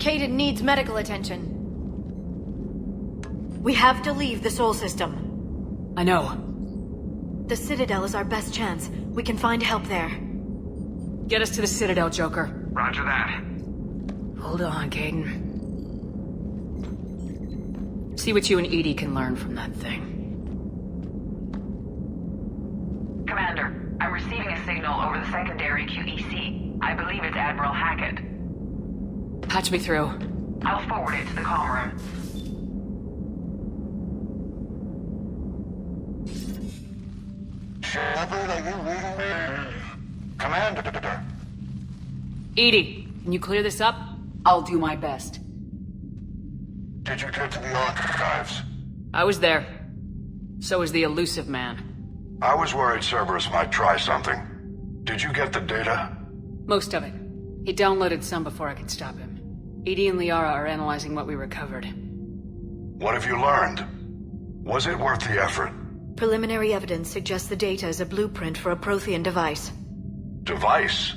Caden needs medical attention. We have to leave the Sol system. I know. The Citadel is our best chance. We can find help there. Get us to the Citadel, Joker. Roger that. Hold on, Caden. See what you and Edie can learn from that thing. Commander, I'm receiving a signal over the secondary QEC. I believe it's Admiral Hackett. Patch me through. I'll forward it to the comm room. Shepard, are you reading me? Commander. Edie, can you clear this up? I'll do my best. Did you get to the archives? I was there. So was the elusive man. I was worried Cerberus might try something. Did you get the data? Most of it. He downloaded some before I could stop him. Edie and Liara are analyzing what we recovered. What have you learned? Was it worth the effort? Preliminary evidence suggests the data is a blueprint for a Prothean device. Device?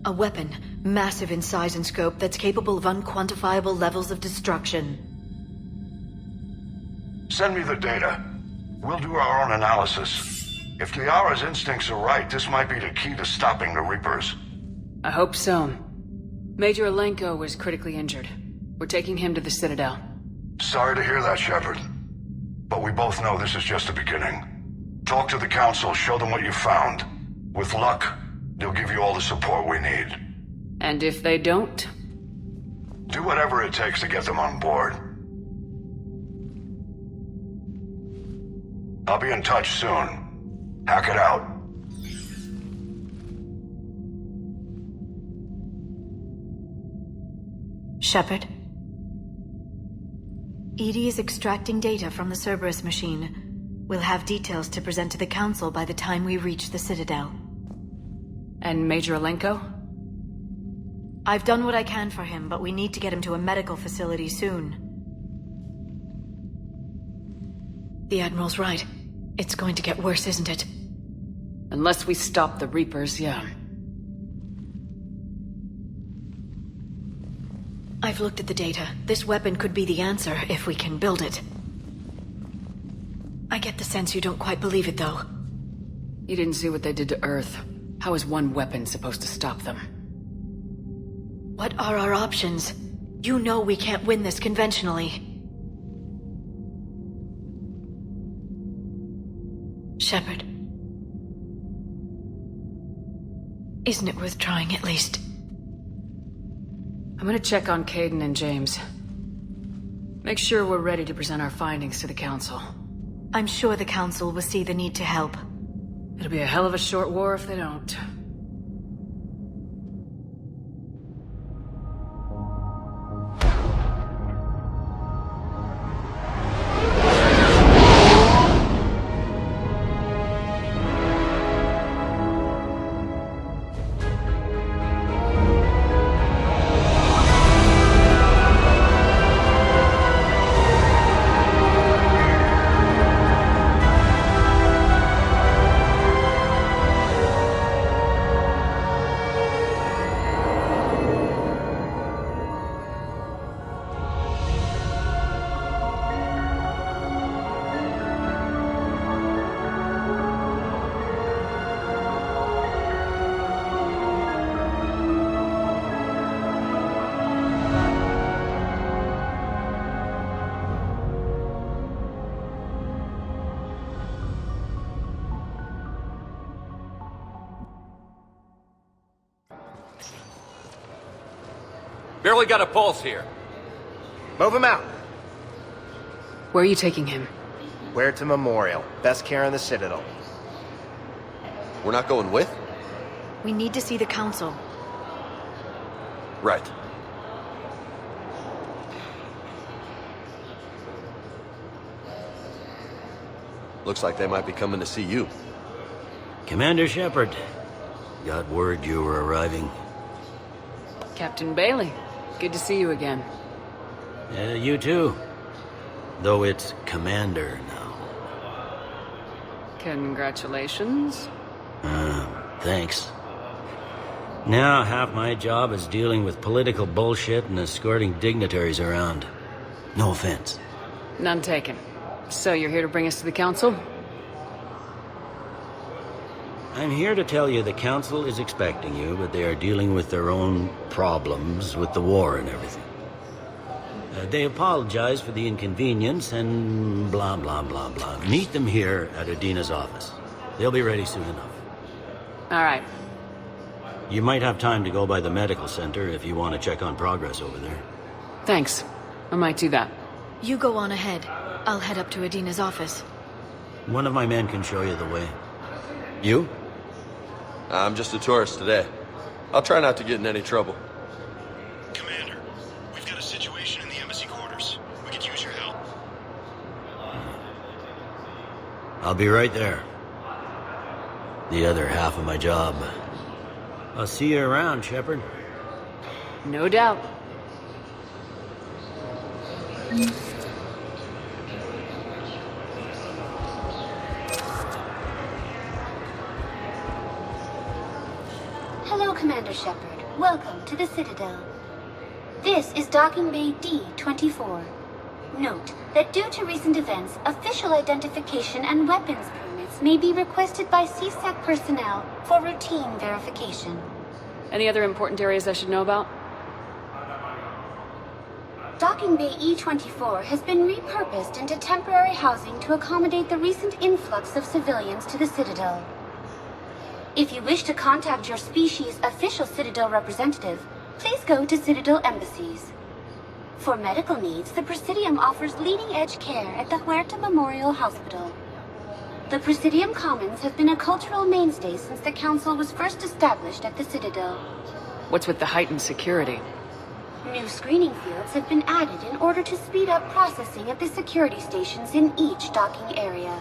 A weapon, massive in size and scope, that's capable of unquantifiable levels of destruction. Send me the data. We'll do our own analysis. If Liara's instincts are right, this might be the key to stopping the Reapers. I hope so. Major Alenko was critically injured. We're taking him to the Citadel. Sorry to hear that, Shepard. But we both know this is just the beginning. Talk to the Council, show them what you found. With luck, they'll give you all the support we need. And if they don't? Do whatever it takes to get them on board. I'll be in touch soon. Hack it out. Shepard? Edie is extracting data from the Cerberus machine. We'll have details to present to the Council by the time we reach the Citadel. And Major Alenko? I've done what I can for him, but we need to get him to a medical facility soon. The Admiral's right. It's going to get worse, isn't it? Unless we stop the Reapers, yeah. I've looked at the data. This weapon could be the answer if we can build it. I get the sense you don't quite believe it, though. You didn't see what they did to Earth. How is one weapon supposed to stop them? What are our options? You know we can't win this conventionally. Shepard. Isn't it worth trying at least? I'm gonna check on Caden and James. Make sure we're ready to present our findings to the Council. I'm sure the Council will see the need to help. It'll be a hell of a short war if they don't. Barely got a pulse here. Move him out. Where are you taking him? Huerta Memorial. Best care in the Citadel. We're not going with? We need to see the Council. Right. Looks like they might be coming to see you. Commander Shepard. Got word you were arriving. Captain Bailey. Good to see you again. You too. Though it's Commander now. Congratulations. Thanks. Now half my job is dealing with political bullshit and escorting dignitaries around. No offense. None taken. So you're here to bring us to the council? I'm here to tell you the council is expecting you, but they are dealing with their own problems with the war and everything. They apologize for the inconvenience and blah, blah, blah, blah. Meet them here at Adina's office. They'll be ready soon enough. All right. You might have time to go by the medical center if you want to check on progress over there. Thanks. I might do that. You go on ahead. I'll head up to Adina's office. One of my men can show you the way. You? I'm just a tourist today. I'll try not to get in any trouble. Commander, we've got a situation in the embassy quarters. We could use your help. I'll be right there. The other half of my job. I'll see you around, Shepard. No doubt. Hello, Commander Shepard. Welcome to the Citadel. This is Docking Bay D24. Note that due to recent events, official identification and weapons permits may be requested by CSAC personnel for routine verification. Any other important areas I should know about? Docking Bay E24 has been repurposed into temporary housing to accommodate the recent influx of civilians to the Citadel. If you wish to contact your species' official Citadel representative, please go to Citadel Embassies. For medical needs, the Presidium offers leading-edge care at the Huerta Memorial Hospital. The Presidium Commons have been a cultural mainstay since the Council was first established at the Citadel. What's with the heightened security? New screening fields have been added in order to speed up processing at the security stations in each docking area.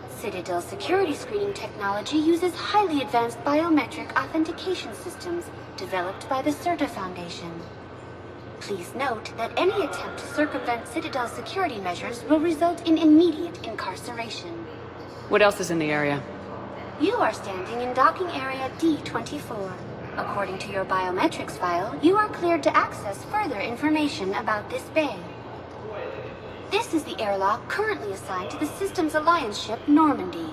Citadel security screening technology uses highly advanced biometric authentication systems developed by the Huerta Foundation. Please note that any attempt to circumvent Citadel security measures will result in immediate incarceration. What else is in the area? You are standing in docking area D24. According to your biometrics file, you are cleared to access further information about this bay. This is the airlock currently assigned to the Systems Alliance ship Normandy.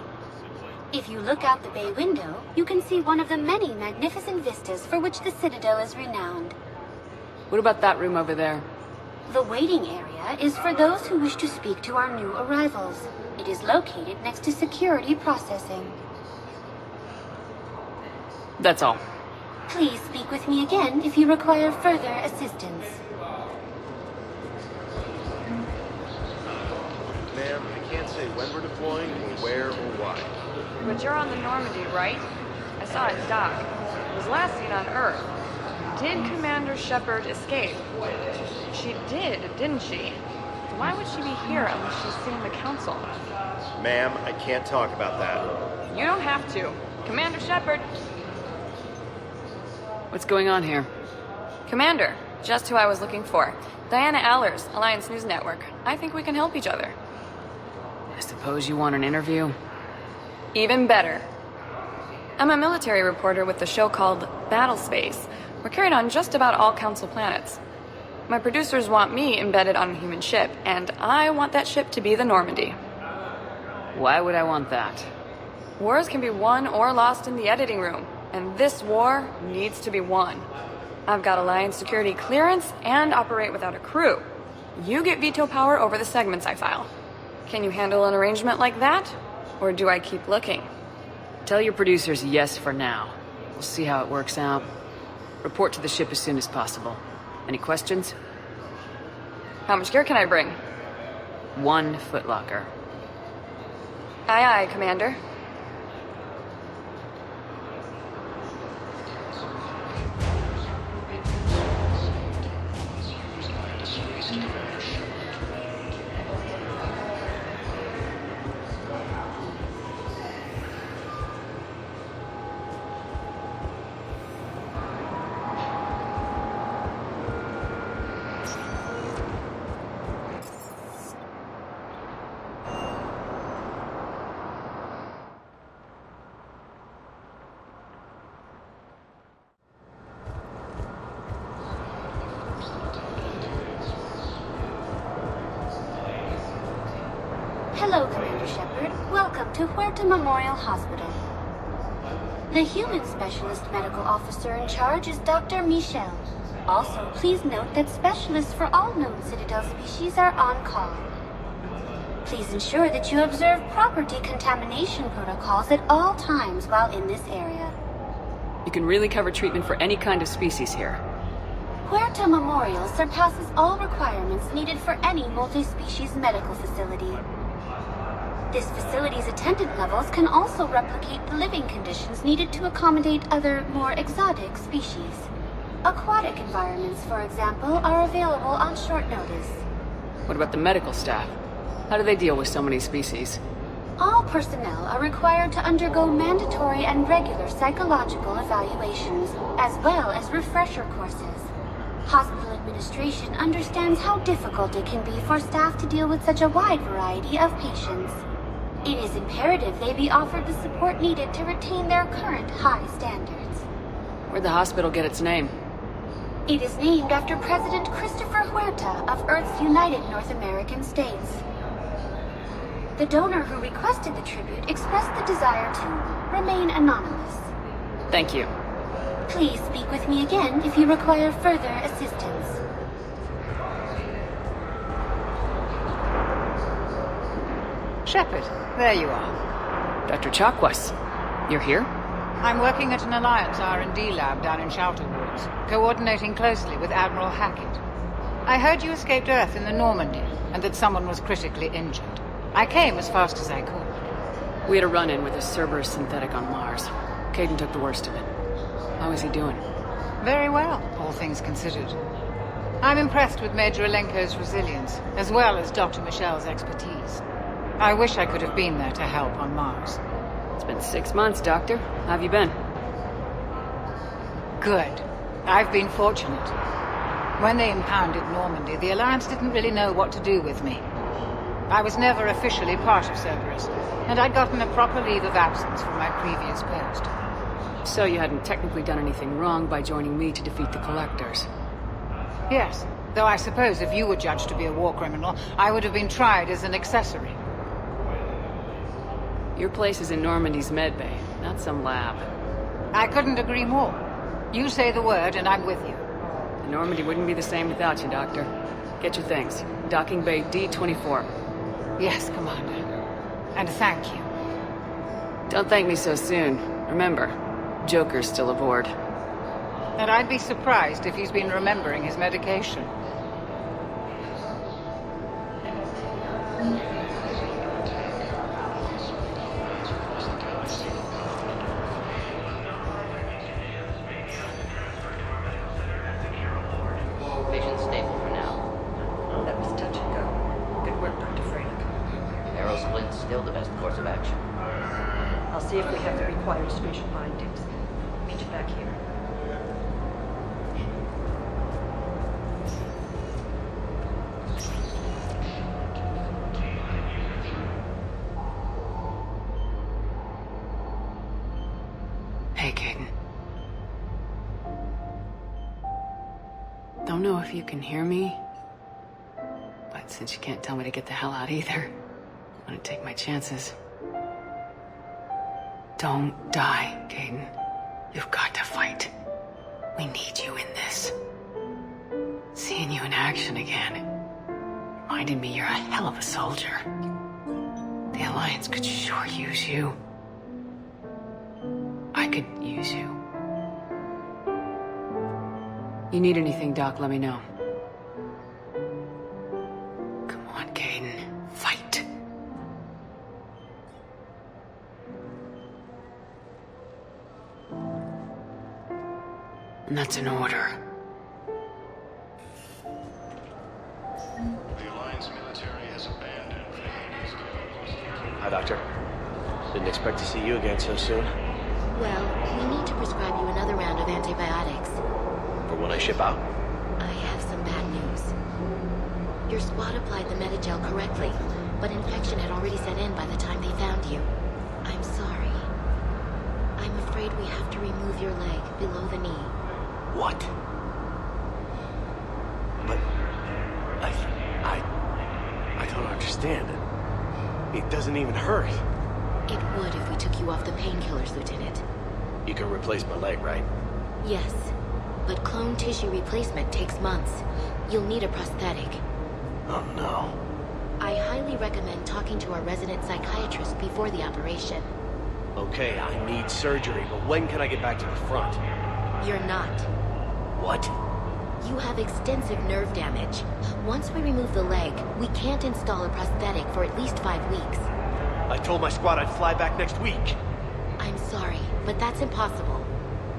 If you look out the bay window, you can see one of the many magnificent vistas for which the Citadel is renowned. What about that room over there? The waiting area is for those who wish to speak to our new arrivals. It is located next to security processing. That's all. Please speak with me again if you require further assistance. Ma'am, I can't say when we're deploying, or where, or why. But you're on the Normandy, right? I saw it dock. It was last seen on Earth. Did Commander Shepard escape? She did, didn't she? Why would she be here unless she's seeing the Council? Ma'am, I can't talk about that. You don't have to. Commander Shepard! What's going on here? Commander, just who I was looking for. Diana Allers, Alliance News Network. I think we can help each other. I suppose you want an interview? Even better. I'm a military reporter with the show called Battle Space. We're carried on just about all Council planets. My producers want me embedded on a human ship, and I want that ship to be the Normandy. Why would I want that? Wars can be won or lost in the editing room, and this war needs to be won. I've got Alliance security clearance and operate without a crew. You get veto power over the segments I file. Can you handle an arrangement like that? Or do I keep looking? Tell your producers yes for now. We'll see how it works out. Report to the ship as soon as possible. Any questions? How much gear can I bring? 1 footlocker. Aye, aye, Commander. Hello, Commander Shepard. Welcome to Huerta Memorial Hospital. The human specialist medical officer in charge is Dr. Michel. Also, please note that specialists for all known Citadel species are on call. Please ensure that you observe proper decontamination protocols at all times while in this area. You can really cover treatment for any kind of species here. Huerta Memorial surpasses all requirements needed for any multi-species medical facility. This facility's attendant levels can also replicate the living conditions needed to accommodate other, more exotic species. Aquatic environments, for example, are available on short notice. What about the medical staff? How do they deal with so many species? All personnel are required to undergo mandatory and regular psychological evaluations, as well as refresher courses. Hospital administration understands how difficult it can be for staff to deal with such a wide variety of patients. It is imperative they be offered the support needed to retain their current high standards. Where'd the hospital get its name? It is named after President Christopher Huerta of Earth's United North American States. The donor who requested the tribute expressed the desire to remain anonymous. Thank you. Please speak with me again if you require further assistance. Shepard, there you are. Dr. Chakwas, you're here? I'm working at an Alliance R&D lab down in Shelter Woods, coordinating closely with Admiral Hackett. I heard you escaped Earth in the Normandy, and that someone was critically injured. I came as fast as I could. We had a run-in with a Cerberus synthetic on Mars. Caden took the worst of it. How is he doing? Very well, all things considered. I'm impressed with Major Alenko's resilience, as well as Dr. Michel's expertise. I wish I could have been there to help on Mars. It's been 6 months, Doctor. How have you been? Good. I've been fortunate. When they impounded Normandy, the Alliance didn't really know what to do with me. I was never officially part of Cerberus, and I'd gotten a proper leave of absence from my previous post. So you hadn't technically done anything wrong by joining me to defeat the Collectors? Yes, though I suppose if you were judged to be a war criminal, I would have been tried as an accessory. Your place is in Normandy's medbay, not some lab. I couldn't agree more. You say the word and I'm with you. Normandy wouldn't be the same without you, Doctor. Get your things. Docking Bay D24. Yes, Commander. And thank you. Don't thank me so soon. Remember, Joker's still aboard. And I'd be surprised if he's been remembering his medication. Patient stable for now. That was touch and go. Good work, Dr. Frank. Arrow splint's still the best course of action. I'll see if we have the required spatial bindings. Meet you back here. Hey, Caden. Don't know if you can hear me, but since you can't tell me to get the hell out either, I'm gonna take my chances. Don't die, Caden. You've got to fight. We need you in this. Seeing you in action again reminded me you're a hell of a soldier. The Alliance could sure use you. I could use you. You need anything, Doc, let me know. Come on, Caden. Fight. And that's an order. The Alliance military has abandoned the Hi, Doctor. Didn't expect to see you again so soon. Well, we need to prescribe you another round of antibiotics. For when I ship out? I have some bad news. Your squad applied the Metagel correctly, but infection had already set in by the time they found you. I'm sorry. I'm afraid we have to remove your leg below the knee. What? But I don't understand. It doesn't even hurt. It would if we took you off the painkillers, Lieutenant. You can replace my leg, right? Yes, but clone tissue replacement takes months. You'll need a prosthetic. Oh no. I highly recommend talking to our resident psychiatrist before the operation. Okay, I need surgery, but when can I get back to the front? You're not. What? You have extensive nerve damage. Once we remove the leg, we can't install a prosthetic for at least 5 weeks. I told my squad I'd fly back next week. I'm sorry, but that's impossible.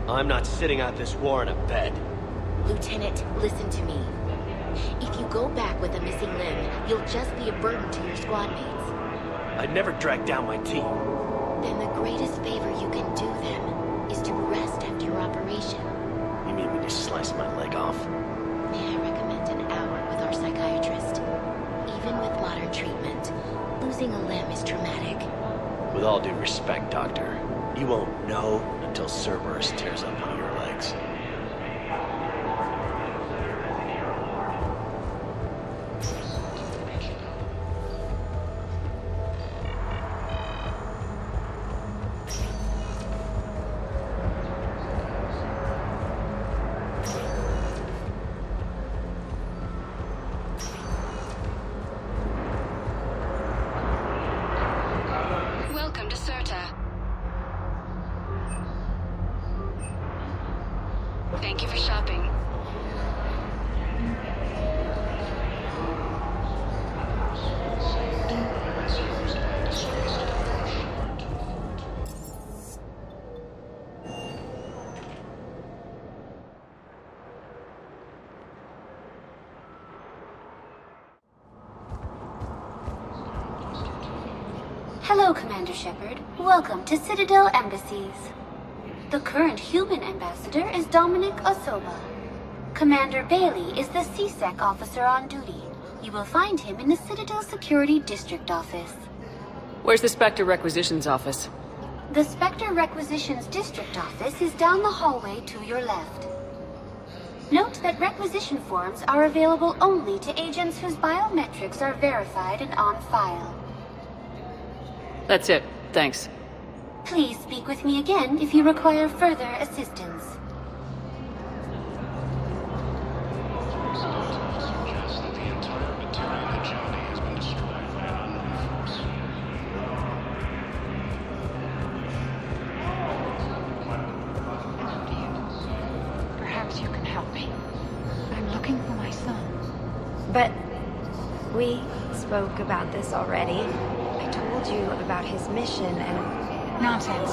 I'm not sitting out this war in a bed. Lieutenant, listen to me. If you go back with a missing limb, you'll just be a burden to your squad mates. I'd never drag down my team. Then the greatest favor you can do them is to rest after your operation. You mean we just slice my leg off? May I recommend an hour with our psychiatrist? Even with modern treatment, losing a limb is traumatic. With all due respect, Doctor, you won't know until Cerberus tears up one of your legs. Welcome to Huerta. Thank you for shopping. Hello, Commander Shepard. Welcome to Citadel Embassies. The current human ambassador is Dominic Osoba. Commander Bailey is the CSEC officer on duty. You will find him in the Citadel Security District office. Where's the Spectre Requisitions office? The Spectre Requisitions District office is down the hallway to your left. Note that requisition forms are available only to agents whose biometrics are verified and on file. That's it. Thanks. Please speak with me again if you require further assistance. Perhaps you can help me. I'm looking for my son. But we spoke about this already. I told you about his mission and... Nonsense.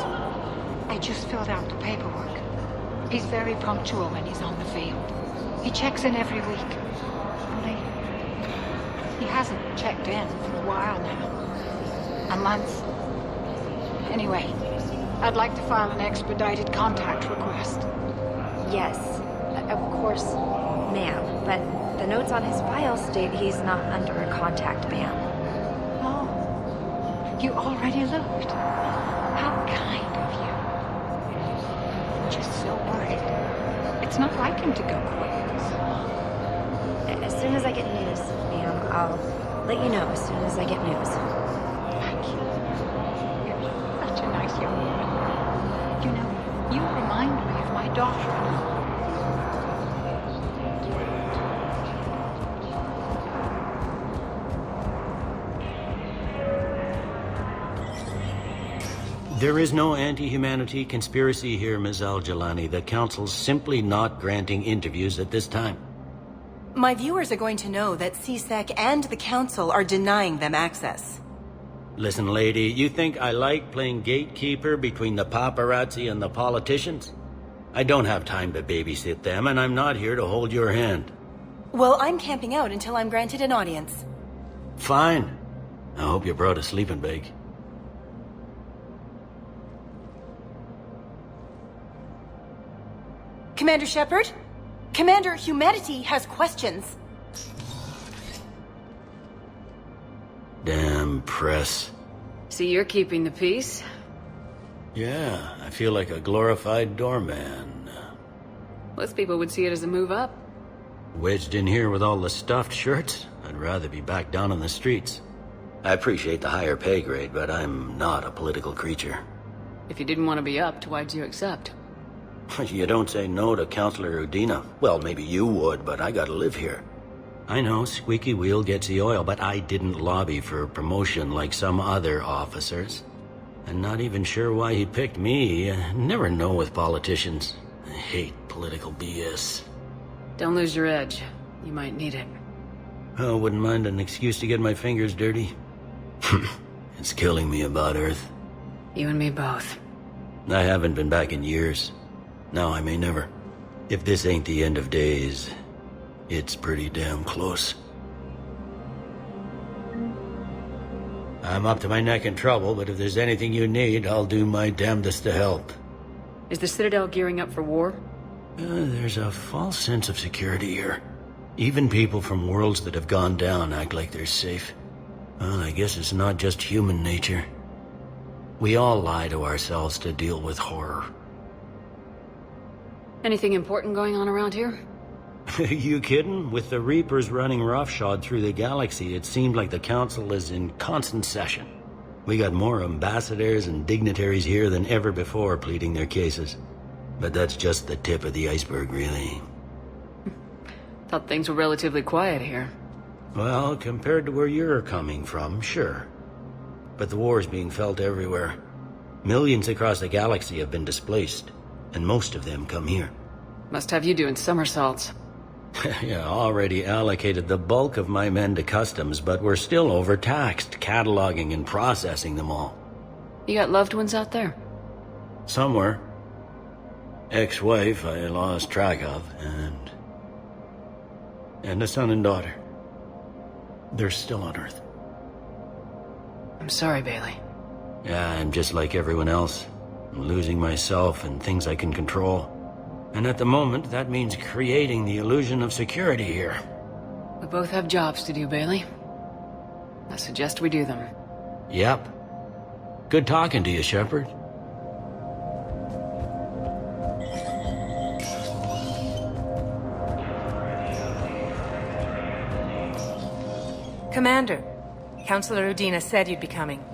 I just filled out the paperwork. He's very punctual when he's on the field. He checks in every week. Only he hasn't checked in for a while now. A month. Anyway, I'd like to file an expedited contact request. Yes, of course, ma'am. But the notes on his file state he's not under a contact ban. Oh, you already looked. How kind of you. I'm just so worried. It's not like him to go quick. As soon as I get news, ma'am, I'll let you know as soon as I get news. Thank you. You're such a nice young woman. You know, you remind me of my daughter. There is no anti-humanity conspiracy here, Ms. Al-Jalani. The Council's simply not granting interviews at this time. My viewers are going to know that CSEC and the Council are denying them access. Listen, lady, you think I like playing gatekeeper between the paparazzi and the politicians? I don't have time to babysit them, and I'm not here to hold your hand. Well, I'm camping out until I'm granted an audience. Fine. I hope you brought a sleeping bag. Commander Shepard? Commander, humanity has questions. Damn press. See, you're keeping the peace? Yeah, I feel like a glorified doorman. Most people would see it as a move up. Wedged in here with all the stuffed shirts? I'd rather be back down on the streets. I appreciate the higher pay grade, but I'm not a political creature. If you didn't want to be upped, why'd you accept? You don't say no to Counselor Udina. Well, maybe you would, but I gotta live here. I know, squeaky wheel gets the oil, but I didn't lobby for promotion like some other officers. I'm not even sure why he picked me. I never know with politicians. I hate political BS. Don't lose your edge. You might need it. Oh, wouldn't mind an excuse to get my fingers dirty. It's killing me about Earth. You and me both. I haven't been back in years. Now I may never. If this ain't the end of days, it's pretty damn close. I'm up to my neck in trouble, but if there's anything you need, I'll do my damnedest to help. Is the Citadel gearing up for war? There's a false sense of security here. Even people from worlds that have gone down act like they're safe. Well, I guess it's not just human nature. We all lie to ourselves to deal with horror. Anything important going on around here? You kidding? With the Reapers running roughshod through the galaxy, it seemed like the Council is in constant session. We got more ambassadors and dignitaries here than ever before pleading their cases. But that's just the tip of the iceberg, really. Thought things were relatively quiet here. Well, compared to where you're coming from, sure. But the war's being felt everywhere. Millions across the galaxy have been displaced, and most of them come here. Must have you doing somersaults. Yeah, already allocated the bulk of my men to customs, but we're still overtaxed, cataloging and processing them all. You got loved ones out there? Somewhere. Ex-wife I lost track of, and a son and daughter. They're still on Earth. I'm sorry, Bailey. Yeah, I'm just like everyone else. I'm losing myself and things I can control. And at the moment, that means creating the illusion of security here. We both have jobs to do, Bailey. I suggest we do them. Yep. Good talking to you, Shepard. Commander, Counselor Udina said you'd be coming.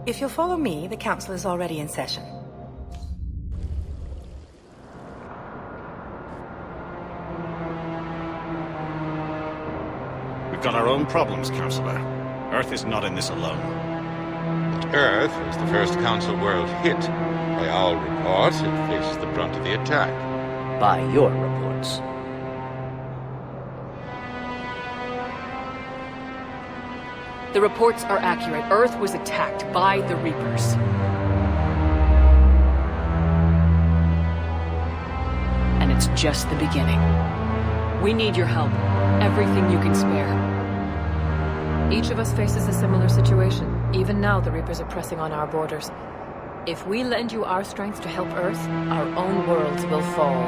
If you'll follow me, the Council is already in session. We've got our own problems, Counselor. Earth is not in this alone. But Earth was the first Council world hit. By all reports, it faces the brunt of the attack. By your reports. The reports are accurate. Earth was attacked by the Reapers. And it's just the beginning. We need your help. Everything you can spare. Each of us faces a similar situation. Even now, the Reapers are pressing on our borders. If we lend you our strength to help Earth, our own worlds will fall.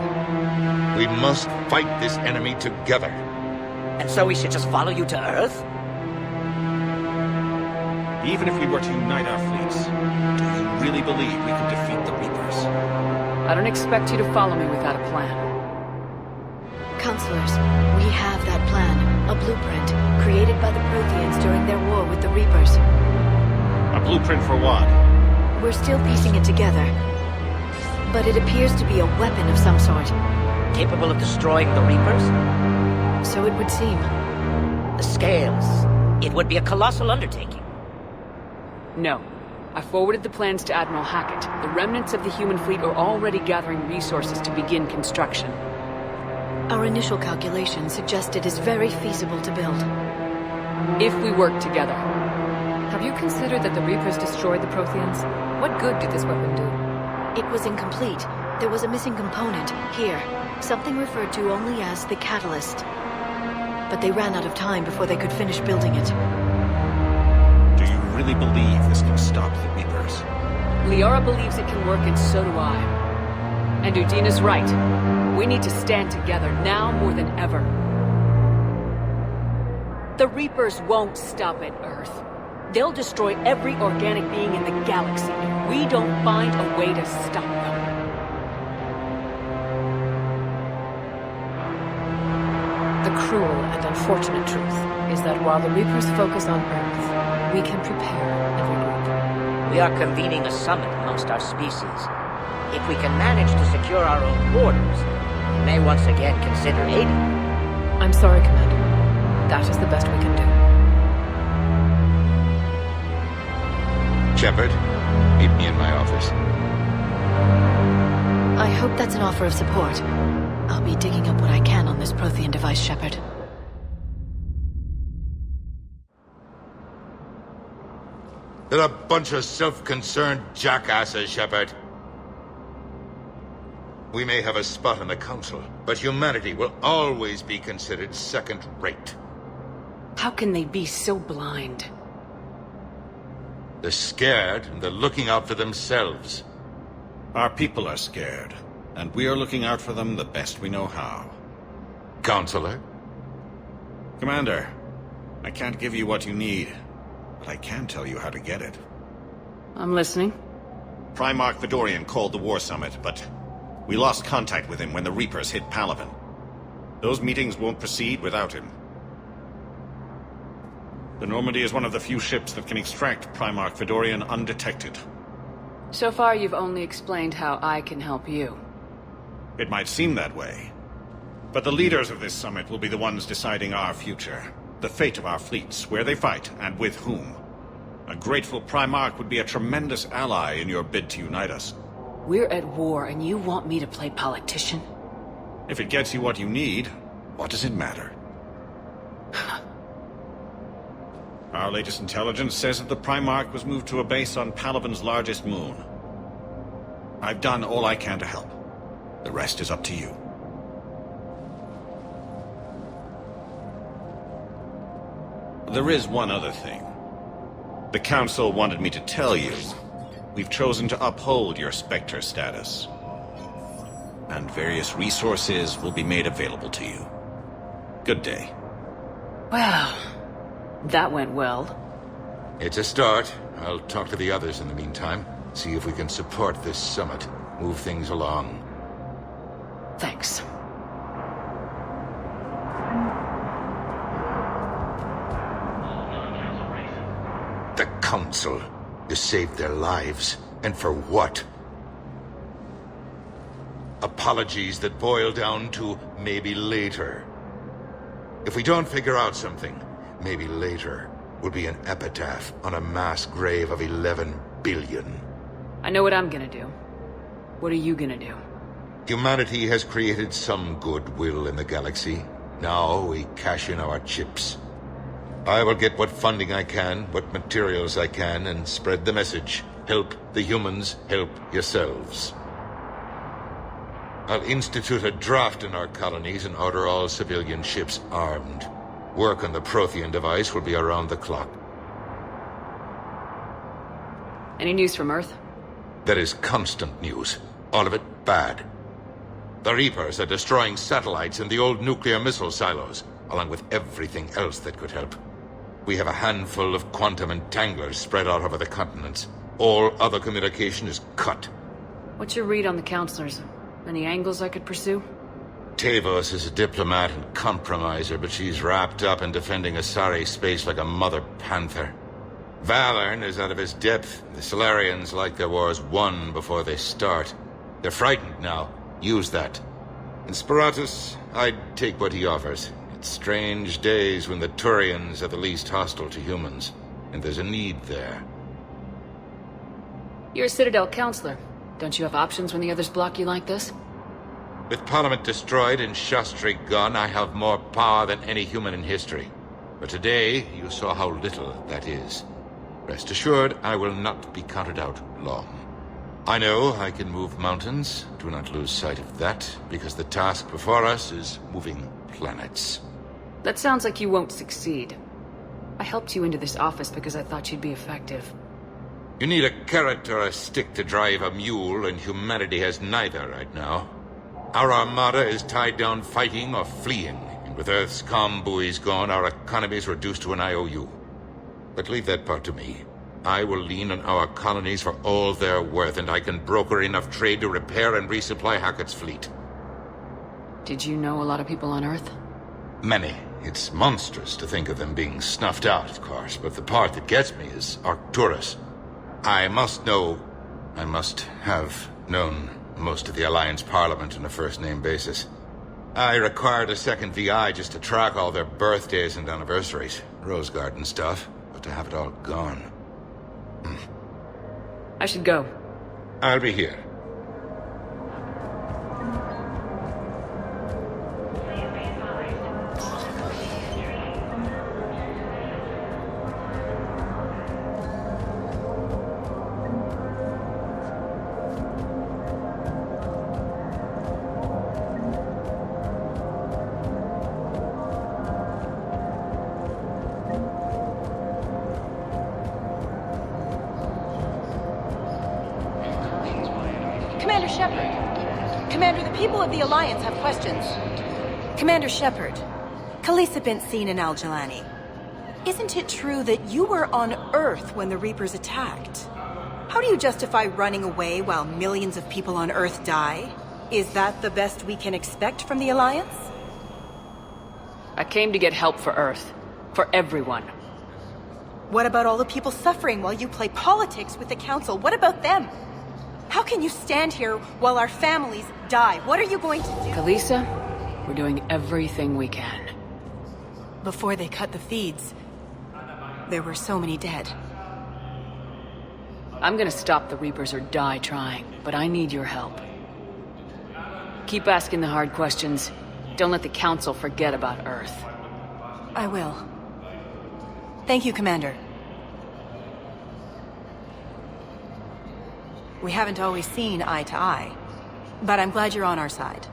We must fight this enemy together. And so we should just follow you to Earth? Even if we were to unite our fleets, do you really believe we can defeat the Reapers? I don't expect you to follow me without a plan. Counselors, we have that plan. A blueprint, created by the Protheans during their war with the Reapers. A blueprint for what? We're still piecing it together. But it appears to be a weapon of some sort. Capable of destroying the Reapers? So it would seem. The scales. It would be a colossal undertaking. No. I forwarded the plans to Admiral Hackett. The remnants of the human fleet are already gathering resources to begin construction. Our initial calculations suggest it is very feasible to build. If we work together. Have you considered that the Reapers destroyed the Protheans? What good did this weapon do? It was incomplete. There was a missing component, here. Something referred to only as the catalyst. But they ran out of time before they could finish building it. Do you really believe this can stop the Reapers? Liara believes it can work, and so do I. And Udina's right. We need to stand together, now more than ever. The Reapers won't stop at Earth. They'll destroy every organic being in the galaxy if we don't find a way to stop them. The cruel and unfortunate truth is that while the Reapers focus on Earth, we can prepare and regroup. We are convening a summit amongst our species. If we can manage to secure our own borders, we may once again consider aiding. I'm sorry, Commander. That is the best we can do. Shepard, meet me in my office. I hope that's an offer of support. I'll be digging up what I can on this Prothean device, Shepard. They're a bunch of self-concerned jackasses, Shepard. We may have a spot in the Council, but humanity will always be considered second-rate. How can they be so blind? They're scared, and they're looking out for themselves. Our people are scared, and we are looking out for them the best we know how. Counselor? Commander, I can't give you what you need, but I can tell you how to get it. I'm listening. Primarch Fedorian called the War Summit, but we lost contact with him when the Reapers hit Palaven. Those meetings won't proceed without him. The Normandy is one of the few ships that can extract Primarch Fedorian undetected. So far, you've only explained how I can help you. It might seem that way, but the leaders of this summit will be the ones deciding our future, the fate of our fleets, where they fight, and with whom. A grateful Primarch would be a tremendous ally in your bid to unite us. We're at war, and you want me to play politician? If it gets you what you need, what does it matter? Our latest intelligence says that the Primarch was moved to a base on Palaven's largest moon. I've done all I can to help. The rest is up to you. There is one other thing. The Council wanted me to tell you. We've chosen to uphold your Spectre status. And various resources will be made available to you. Good day. Well, that went well. It's a start. I'll talk to the others in the meantime. See if we can support this summit. Move things along. Thanks. The Council. You saved their lives. And for what? Apologies that boil down to maybe later. If we don't figure out something, maybe later will be an epitaph on a mass grave of 11 billion. I know what I'm gonna do. What are you gonna do? Humanity has created some goodwill in the galaxy. Now we cash in our chips. I will get what funding I can, what materials I can, and spread the message. Help the humans, help yourselves. I'll institute a draft in our colonies and order all civilian ships armed. Work on the Prothean device will be around the clock. Any news from Earth? There is constant news. All of it bad. The Reapers are destroying satellites in the old nuclear missile silos, along with everything else that could help. We have a handful of quantum entanglers spread out over the continents. All other communication is cut. What's your read on the counselors? Any angles I could pursue? Tavos is a diplomat and compromiser, but she's wrapped up in defending Asari space like a mother panther. Valern is out of his depth. The Solarians like their wars won before they start. They're frightened now. Use that. In Sparatus, I'd take what he offers. It's strange days when the Turians are the least hostile to humans, and there's a need there. You're a Citadel Counselor. Don't you have options when the others block you like this? With Parliament destroyed and Shastri gone, I have more power than any human in history. But today, you saw how little that is. Rest assured, I will not be counted out long. I know I can move mountains. Do not lose sight of that, because the task before us is moving planets. That sounds like you won't succeed. I helped you into this office because I thought you'd be effective. You need a carrot or a stick to drive a mule, and humanity has neither right now. Our armada is tied down fighting or fleeing, and with Earth's comm buoys gone, our economy is reduced to an IOU. But leave that part to me. I will lean on our colonies for all they're worth, and I can broker enough trade to repair and resupply Hackett's fleet. Did you know a lot of people on Earth? Many. It's monstrous to think of them being snuffed out, of course, but the part that gets me is Arcturus. I must have known most of the Alliance Parliament on a first-name basis. I required a second VI just to track all their birthdays and anniversaries. Rose Garden stuff, but to have it all gone. I should go. I'll be here. Commander Shepard. Commander, the people of the Alliance have questions. Commander Shepard, Khaleesi been seen in Al-Jalani. Isn't it true that you were on Earth when the Reapers attacked? How do you justify running away while millions of people on Earth die? Is that the best we can expect from the Alliance? I came to get help for Earth. For everyone. What about all the people suffering while you play politics with the Council? What about them? How can you stand here while our families die? What are you going to do? Khaleesi, we're doing everything we can. Before they cut the feeds, there were so many dead. I'm gonna stop the Reapers or die trying, but I need your help. Keep asking the hard questions. Don't let the Council forget about Earth. I will. Thank you, Commander. We haven't always seen eye to eye, but I'm glad you're on our side.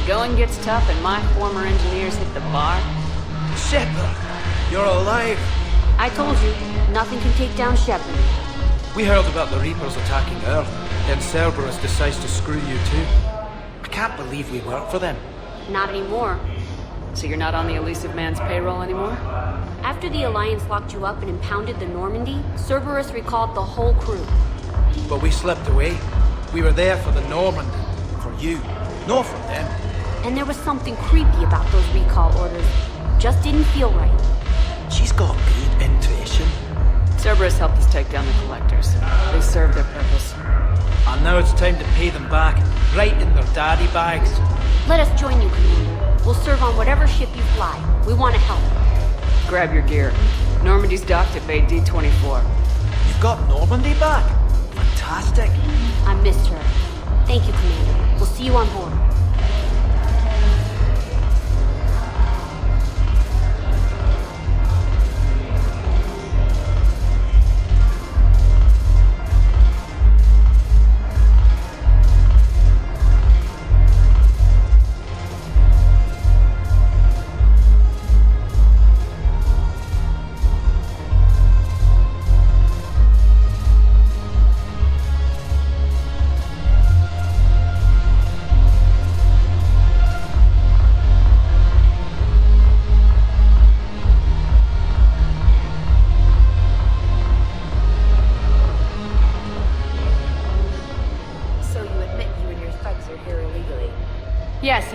Going gets tough and my former engineers hit the bar. Shepard! You're alive! I told you, nothing can take down Shepard. We heard about the Reapers attacking Earth, then Cerberus decides to screw you too. I can't believe we work for them. Not anymore. So you're not on the elusive man's payroll anymore? After the Alliance locked you up and impounded the Normandy, Cerberus recalled the whole crew. But we slipped away. We were there for the Normandy. For you. Not for them. And there was something creepy about those recall orders. Just didn't feel right. She's got good intuition. Cerberus helped us take down the collectors. They served their purpose. And now it's time to pay them back, right in their daddy bags. Let us join you, Commander. We'll serve on whatever ship you fly. We want to help. Grab your gear. Normandy's docked at Bay D24. You've got Normandy back? Fantastic. I missed her. Thank you, Commander. We'll see you on board.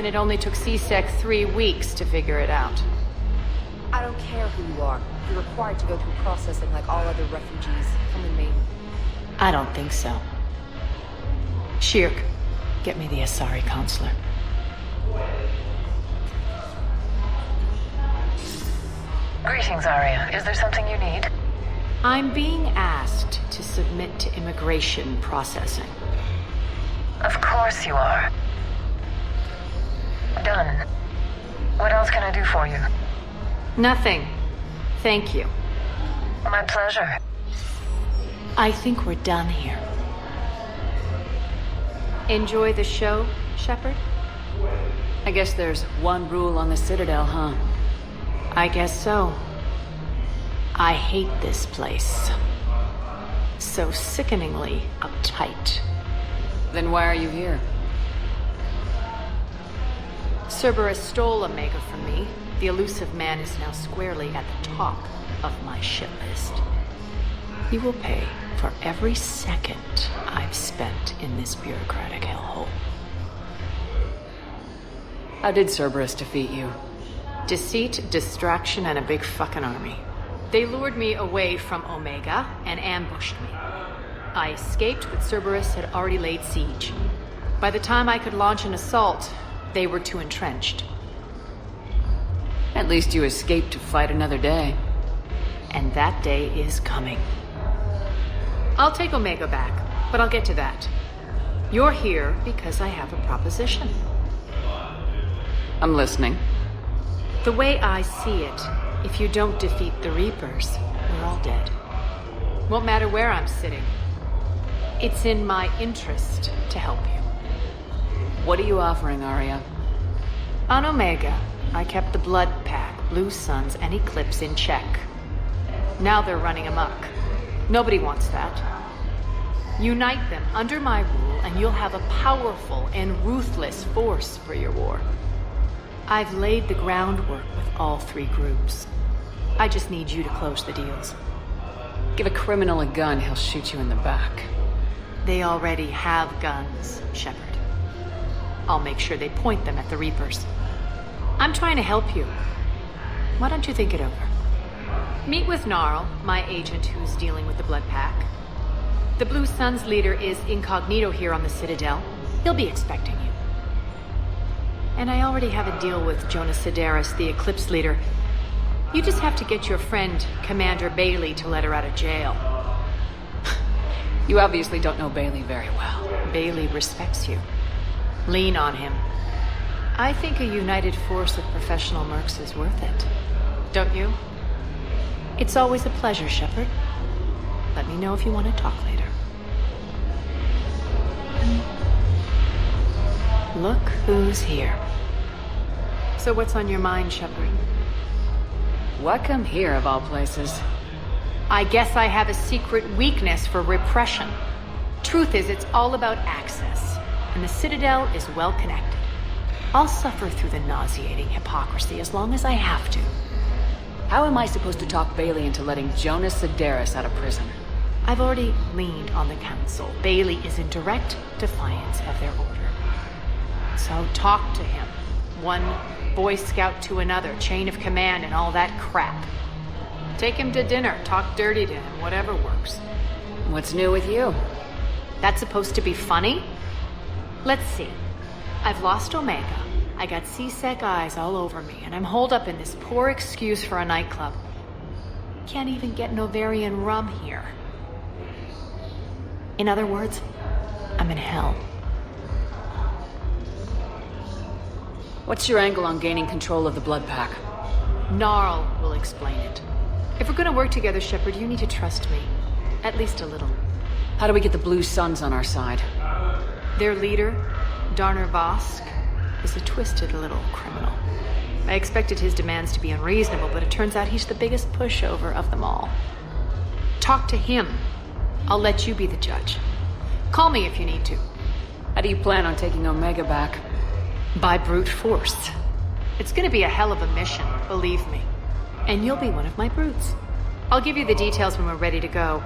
and it only took C-Sec 3 weeks to figure it out. I don't care who you are. You're required to go through processing like all other refugees. Come with me. I don't think so. Shirk, get me the Asari counselor. Greetings, Arya. Is there something you need? I'm being asked to submit to immigration processing. Of course you are. Done. What else can I do for you? Nothing. Thank you. My pleasure. I think we're done here. Enjoy the show, Shepard? I guess there's one rule on the Citadel, huh? I guess so. I hate this place. So sickeningly uptight. Then why are you here? Cerberus stole Omega from me. The elusive man is now squarely at the top of my shit list. He will pay for every second I've spent in this bureaucratic hellhole. How did Cerberus defeat you? Deceit, distraction, and a big fucking army. They lured me away from Omega and ambushed me. I escaped, but Cerberus had already laid siege. By the time I could launch an assault, they were too entrenched. At least you escaped to fight another day. And that day is coming. I'll take Omega back, but I'll get to that. You're here because I have a proposition. I'm listening. The way I see it, if you don't defeat the Reapers, we're all dead. Won't matter where I'm sitting. It's in my interest to help you. What are you offering, Arya? On Omega, I kept the Blood Pack, Blue Suns, and Eclipse in check. Now they're running amok. Nobody wants that. Unite them under my rule, and you'll have a powerful and ruthless force for your war. I've laid the groundwork with all three groups. I just need you to close the deals. Give a criminal a gun, he'll shoot you in the back. They already have guns, Shepard. I'll make sure they point them at the Reapers. I'm trying to help you. Why don't you think it over? Meet with Gnarl, my agent who's dealing with the Blood Pack. The Blue Suns leader is incognito here on the Citadel. He'll be expecting you. And I already have a deal with Jonas Sidaris, the Eclipse leader. You just have to get your friend, Commander Bailey, to let her out of jail. You obviously don't know Bailey very well. Bailey respects you. Lean on him. I think a united force of professional mercs is worth it. Don't you? It's always a pleasure, Shepard. Let me know if you want to talk later. Look who's here. So what's on your mind, Shepard? Why come here, of all places? I guess I have a secret weakness for repression. Truth is, it's all about access, and the Citadel is well connected. I'll suffer through the nauseating hypocrisy as long as I have to. How am I supposed to talk Bailey into letting Jonas Sidaris out of prison? I've already leaned on the Council. Bailey is in direct defiance of their order. So talk to him. One Boy Scout to another, chain of command and all that crap. Take him to dinner, talk dirty to him, whatever works. What's new with you? That's supposed to be funny? Let's see. I've lost Omega. I got C-Sec eyes all over me, and I'm holed up in this poor excuse for a nightclub. Can't even get Novarian rum here. In other words, I'm in hell. What's your angle on gaining control of the Blood Pack? Gnarl will explain it. If we're gonna work together, Shepard, you need to trust me. At least a little. How do we get the Blue Suns on our side? Their leader, Darner Vosk, is a twisted little criminal. I expected his demands to be unreasonable, but it turns out he's the biggest pushover of them all. Talk to him. I'll let you be the judge. Call me if you need to. How do you plan on taking Omega back? By brute force. It's gonna be a hell of a mission, believe me. And you'll be one of my brutes. I'll give you the details when we're ready to go.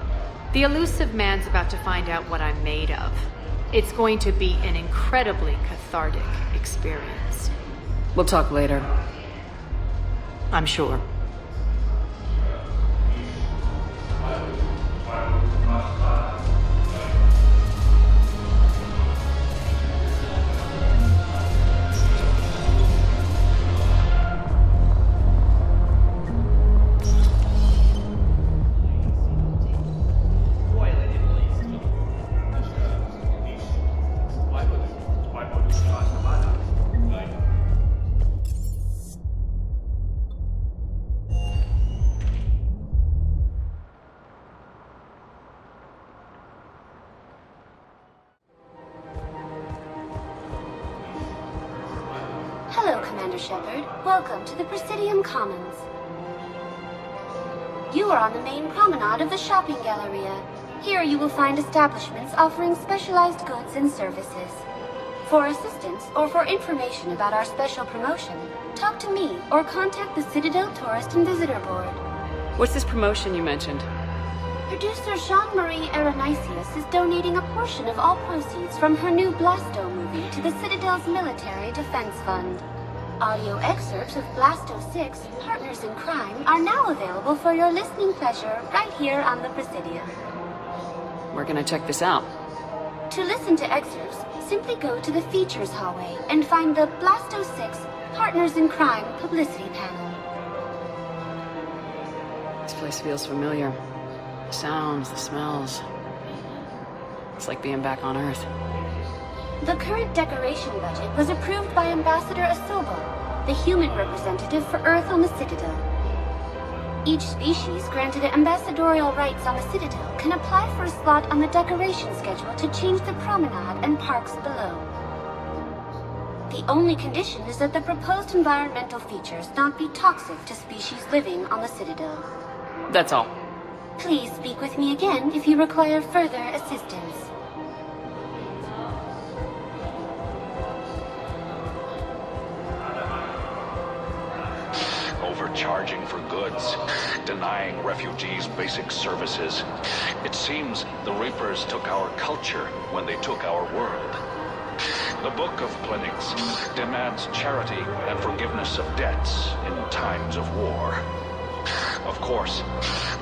The elusive man's about to find out what I'm made of. It's going to be an incredibly cathartic experience. We'll talk later. I'm sure. Hello, Commander Shepard. Welcome to the Presidium Commons. You are on the main promenade of the shopping galleria. Here you will find establishments offering specialized goods and services. For assistance or for information about our special promotion, talk to me or contact the Citadel Tourist and Visitor Board. What's this promotion you mentioned? Producer Jean-Marie Aronisius is donating a portion of all proceeds from her new Blasto movie to the Citadel's Military Defense Fund. Audio excerpts of Blasto 6, Partners in Crime, are now available for your listening pleasure right here on the Presidium. Where can I check this out? To listen to excerpts, simply go to the Features hallway and find the Blasto 6, Partners in Crime publicity panel. This place feels familiar. The sounds, the smells. It's like being back on Earth. The current decoration budget was approved by Ambassador Asobo, the human representative for Earth on the Citadel. Each species granted ambassadorial rights on the Citadel can apply for a slot on the decoration schedule to change the promenade and parks below. The only condition is that the proposed environmental features not be toxic to species living on the Citadel. That's all. Please speak with me again if you require further assistance. Overcharging for goods, denying refugees basic services. It seems the Reapers took our culture when they took our world. The Book of Plenix demands charity and forgiveness of debts in times of war. Of course,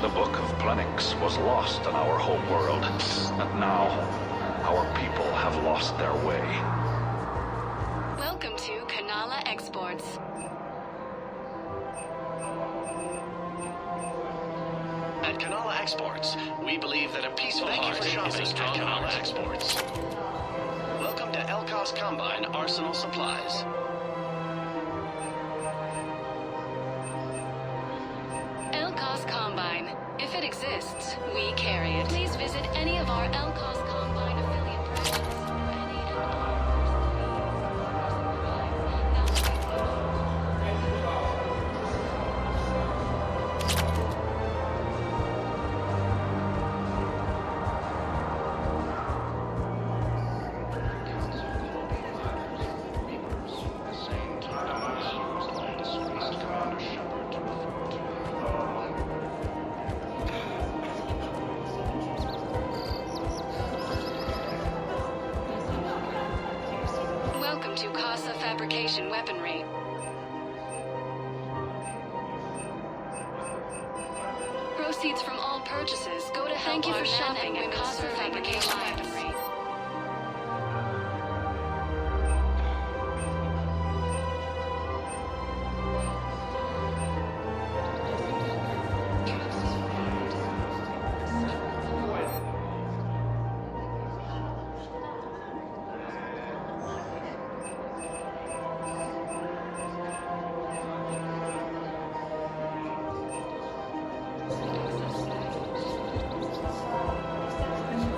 the Book of Plenix was lost on our home world, and now our people have lost their way. Welcome to Kanala Exports. At Kanala Exports, we believe that a peaceful heart is a strong Kanala Exports. Welcome to Elkos Combine Arsenal Supplies. Elkos Combine. If it exists, we carry it. Please visit any of our Elkos Combine affiliate branches. Fabrication weaponry. Proceeds from all purchases go to help our shopping at Casa Fabrication Weaponry.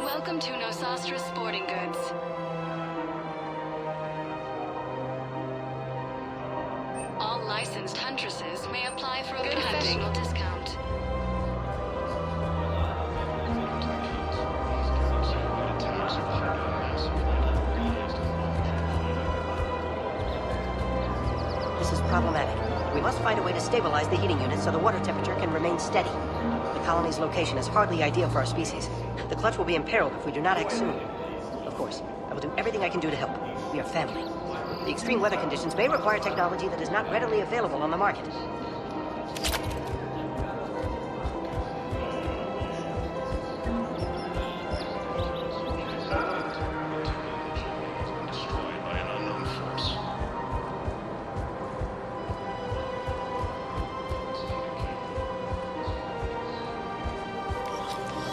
Welcome to Nosastra Sporting Goods. All licensed huntresses may apply for a good professional discount. This is problematic. We must find a way to stabilize the heating unit so the water temperature can remain steady. The colony's location is hardly ideal for our species. The clutch will be imperiled if we do not act soon. Of course, I will do everything I can do to help. We are family. The extreme weather conditions may require technology that is not readily available on the market.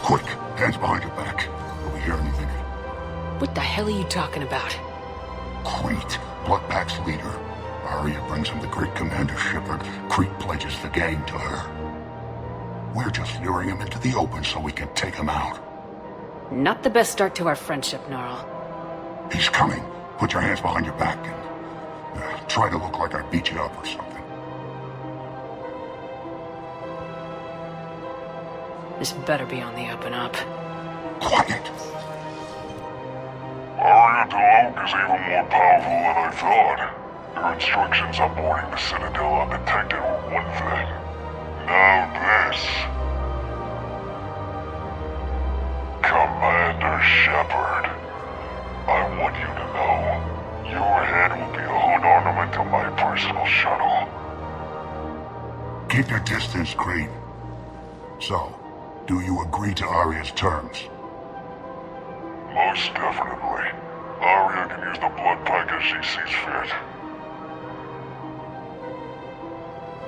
Quick, hands behind your back. Do we hear anything? What the hell are you talking about? Crete, Bloodpack's leader. Arya brings him the great Commander Shepard. Crete pledges the gang to her. We're just luring him into the open so we can take him out. Not the best start to our friendship, Gnarl. He's coming. Put your hands behind your back and try to look like I beat you up or something. This better be on the up and up. Quiet! Arya DeLoach is even more powerful than I thought. Her instructions on boarding the Citadel undetected were one thing. Now this. Commander Shepard, I want you to know, your head will be a hood ornament to my personal shuttle. Keep your distance, Crete. So, do you agree to Arya's terms? Most definitely. Arya can use the blood pack as she sees fit.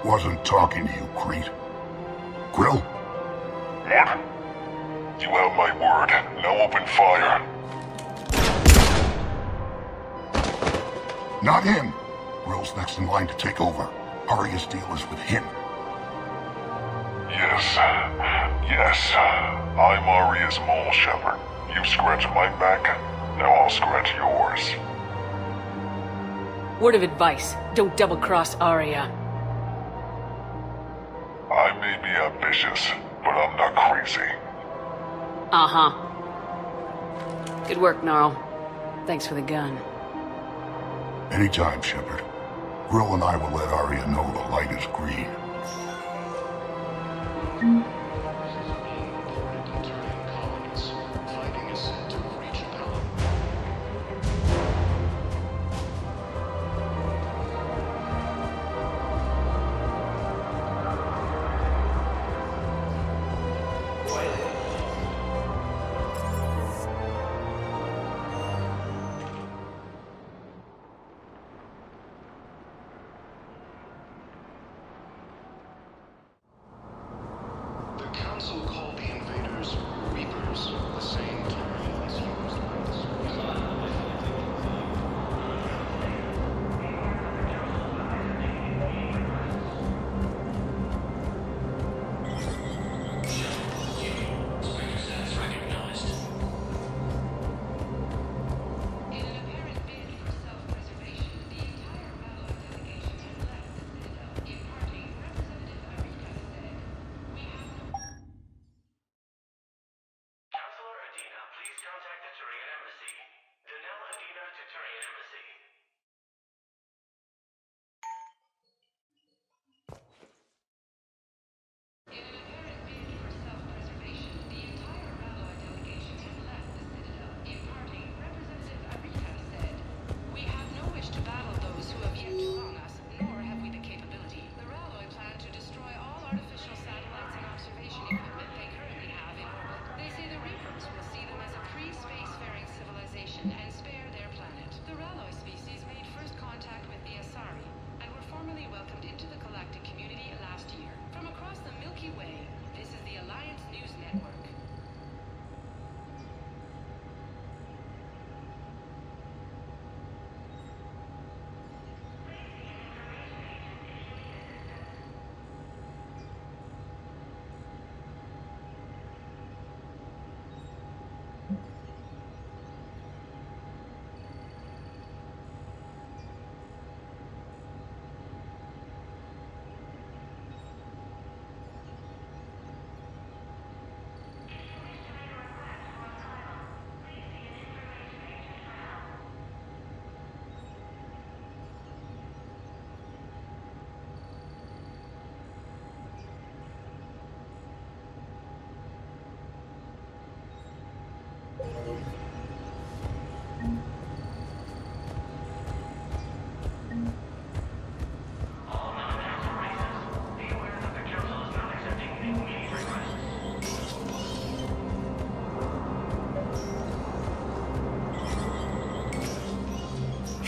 Wasn't talking to you, Crete. Grill? What? You have my word. Now open fire. Not him. Grill's next in line to take over. Arya's deal is with him. Yes. I'm Arya's mole, Shepard. You scratch my back, now I'll scratch yours. Word of advice, don't double-cross Arya. I may be ambitious, but I'm not crazy. Uh-huh. Good work, Gnarl. Thanks for the gun. Anytime, Shepard. Grill and I will let Arya know the light is green.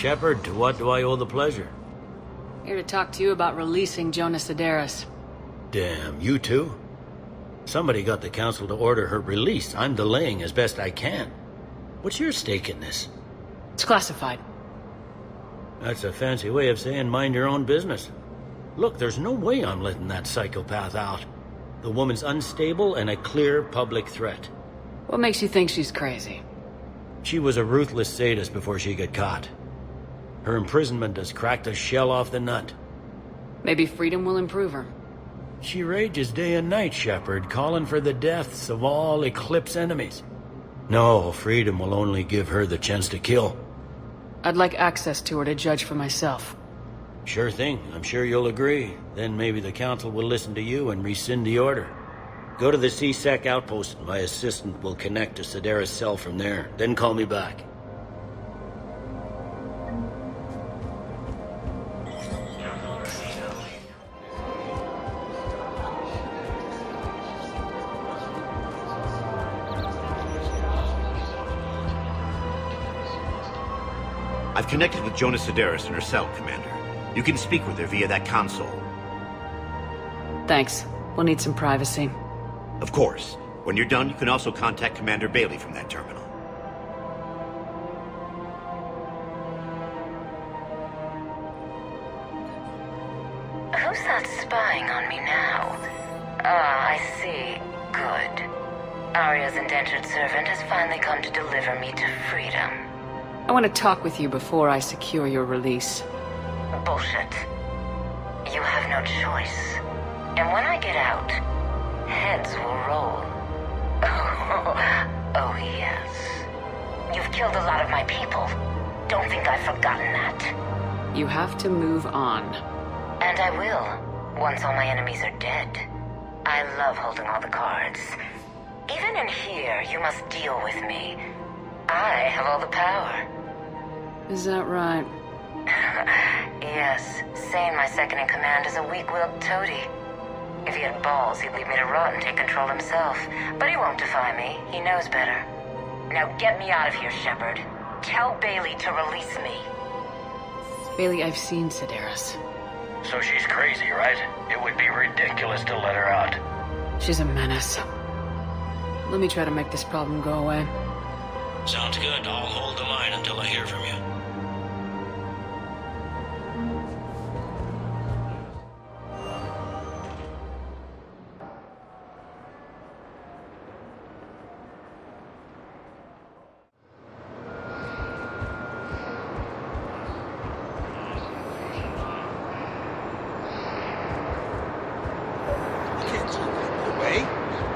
Shepard, to what do I owe the pleasure? Here to talk to you about releasing Jonas Sedaris. Damn, you too? Somebody got the Council to order her release. I'm delaying as best I can. What's your stake in this? It's classified. That's a fancy way of saying mind your own business. Look, there's no way I'm letting that psychopath out. The woman's unstable and a clear public threat. What makes you think she's crazy? She was a ruthless sadist before she got caught. Her imprisonment has cracked the shell off the nut. Maybe freedom will improve her. She rages day and night, Shepard, calling for the deaths of all Eclipse enemies. No, freedom will only give her the chance to kill. I'd like access to her to judge for myself. Sure thing. I'm sure you'll agree. Then maybe the Council will listen to you and rescind the order. Go to the C-Sec outpost. My assistant will connect to Sedaris' cell from there. Then call me back. I've connected with Jonas Sedaris in her cell, Commander. You can speak with her via that console. Thanks. We'll need some privacy. Of course. When you're done, you can also contact Commander Bailey from that terminal. Who's that spying on me now? Ah, I see. Good. Aria's indentured servant has finally come to deliver me to freedom. I want to talk with you before I secure your release. Bullshit. You have no choice. And when I get out, heads will roll. Oh, yes. You've killed a lot of my people. Don't think I've forgotten that. You have to move on. And I will, once all my enemies are dead. I love holding all the cards. Even in here, you must deal with me. I have all the power. Is that right? Yes. Sane, my second-in-command, is a weak-willed toady. If he had balls, he'd leave me to rot and take control himself. But he won't defy me. He knows better. Now get me out of here, Shepard. Tell Bailey to release me. Bailey, I've seen Sedaris. So she's crazy, right? It would be ridiculous to let her out. She's a menace. Let me try to make this problem go away. Sounds good. I'll hold the line until I hear from you.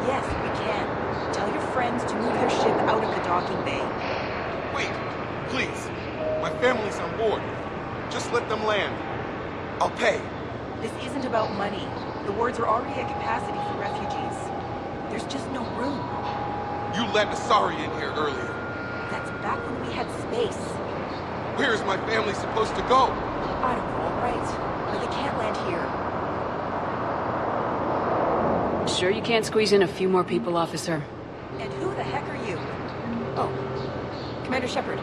Yes, we can. Tell your friends to move their ship out of the docking bay. Wait, please. My family's on board. Just let them land. I'll pay. This isn't about money. The wards are already at capacity for refugees. There's just no room. You let Asari in here earlier. That's back when we had space. Where is my family supposed to go? I don't know, right? But they can't land here. Sure you can't squeeze in a few more people, officer? And who the heck are you? Oh, Commander Shepard.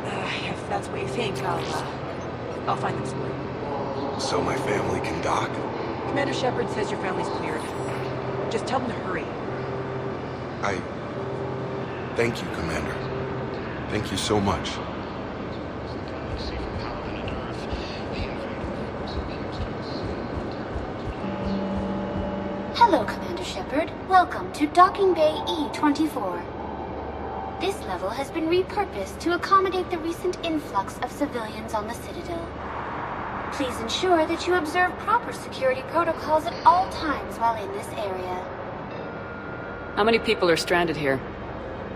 If that's what you think, I'll find them somewhere. So my family can dock? Commander Shepard says your family's cleared. Just tell them to hurry. Thank you, Commander. Thank you so much. Hello, Commander Shepard. Welcome to Docking Bay E24. This level has been repurposed to accommodate the recent influx of civilians on the Citadel. Please ensure that you observe proper security protocols at all times while in this area. How many people are stranded here?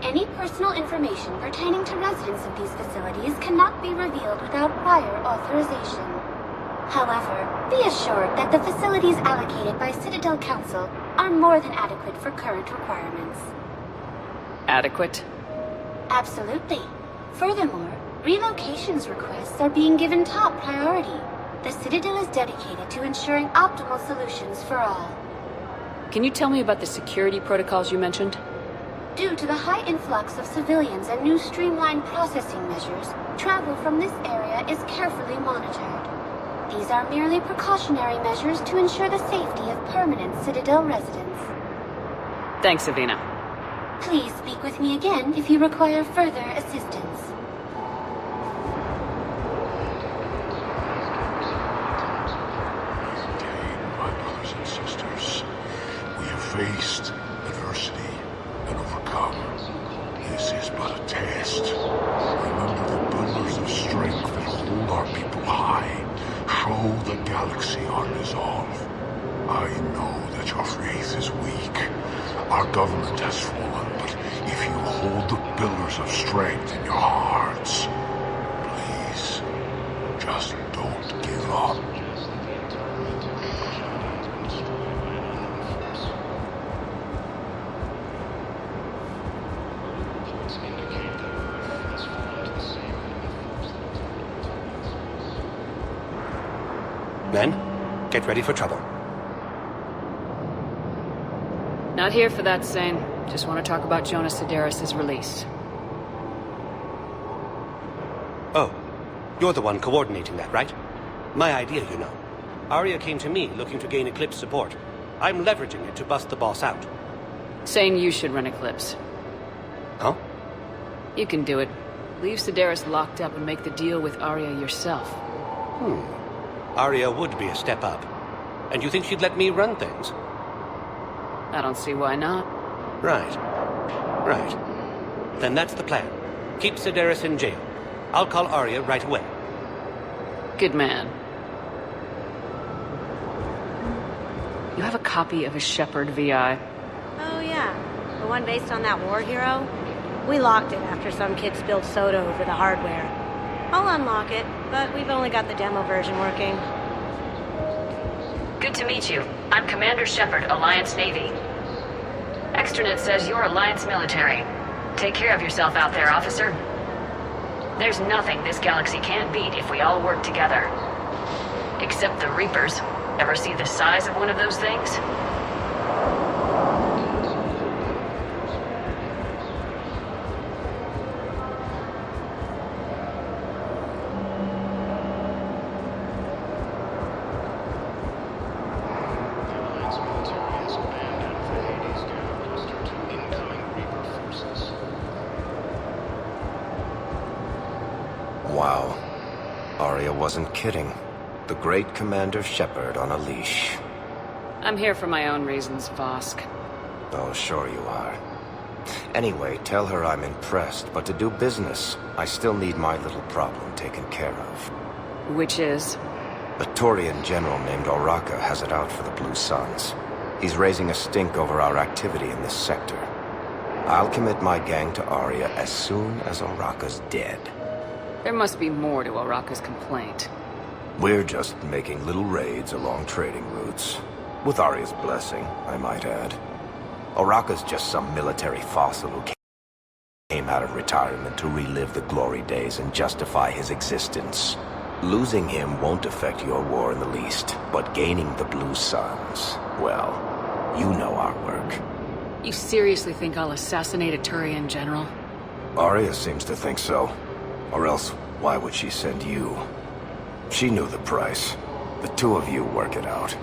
Any personal information pertaining to residents of these facilities cannot be revealed without prior authorization. However, be assured that the facilities allocated by Citadel Council are more than adequate for current requirements. Adequate? Absolutely. Furthermore, relocations requests are being given top priority. The Citadel is dedicated to ensuring optimal solutions for all. Can you tell me about the security protocols you mentioned? Due to the high influx of civilians and new streamlined processing measures, travel from this area area is carefully monitored. These are merely precautionary measures to ensure the safety of permanent Citadel residents. Thanks, Avina. Please speak with me again if you require further assistance. My brothers and sisters, we have faced adversity and overcome. This is but a test. Remember the pillars of strength that hold our people high. Show the galaxy our resolve. I know that your faith is weak. Our government has fallen, but if you hold the pillars of strength in your hearts, please, just don't give up. Men, get ready for trouble. Not here for that, Sane. Just want to talk about Jonas Sedaris' release. Oh, you're the one coordinating that, right? My idea, you know. Arya came to me looking to gain Eclipse support. I'm leveraging it to bust the boss out. Saying you should run Eclipse. Huh? You can do it. Leave Sedaris locked up and make the deal with Arya yourself. Arya would be a step up. And you think she'd let me run things? I don't see why not. Right. Then that's the plan. Keep Sedaris in jail. I'll call Arya right away. Good man. You have a copy of a Shepard VI? Oh yeah, the one based on that war hero? We locked it after some kid spilled soda over the hardware. I'll unlock it, but we've only got the demo version working. Good to meet you. I'm Commander Shepard, Alliance Navy. Extranet says you're Alliance military. Take care of yourself out there, officer. There's nothing this galaxy can't beat if we all work together. Except the Reapers. Ever see the size of one of those things? Wow. Arya wasn't kidding. The great Commander Shepard on a leash. I'm here for my own reasons, Vosk. Oh, sure you are. Anyway, tell her I'm impressed, but to do business, I still need my little problem taken care of. Which is? A Turian general named Oraka has it out for the Blue Suns. He's raising a stink over our activity in this sector. I'll commit my gang to Arya as soon as Oraka's dead. There must be more to Oraka's complaint. We're just making little raids along trading routes. With Arya's blessing, I might add. Oraka's just some military fossil who came out of retirement to relive the glory days and justify his existence. Losing him won't affect your war in the least, but gaining the Blue Suns, well, you know our work. You seriously think I'll assassinate a Turian general? Arya seems to think so. Or else, why would she send you? She knew the price. The two of you work it out.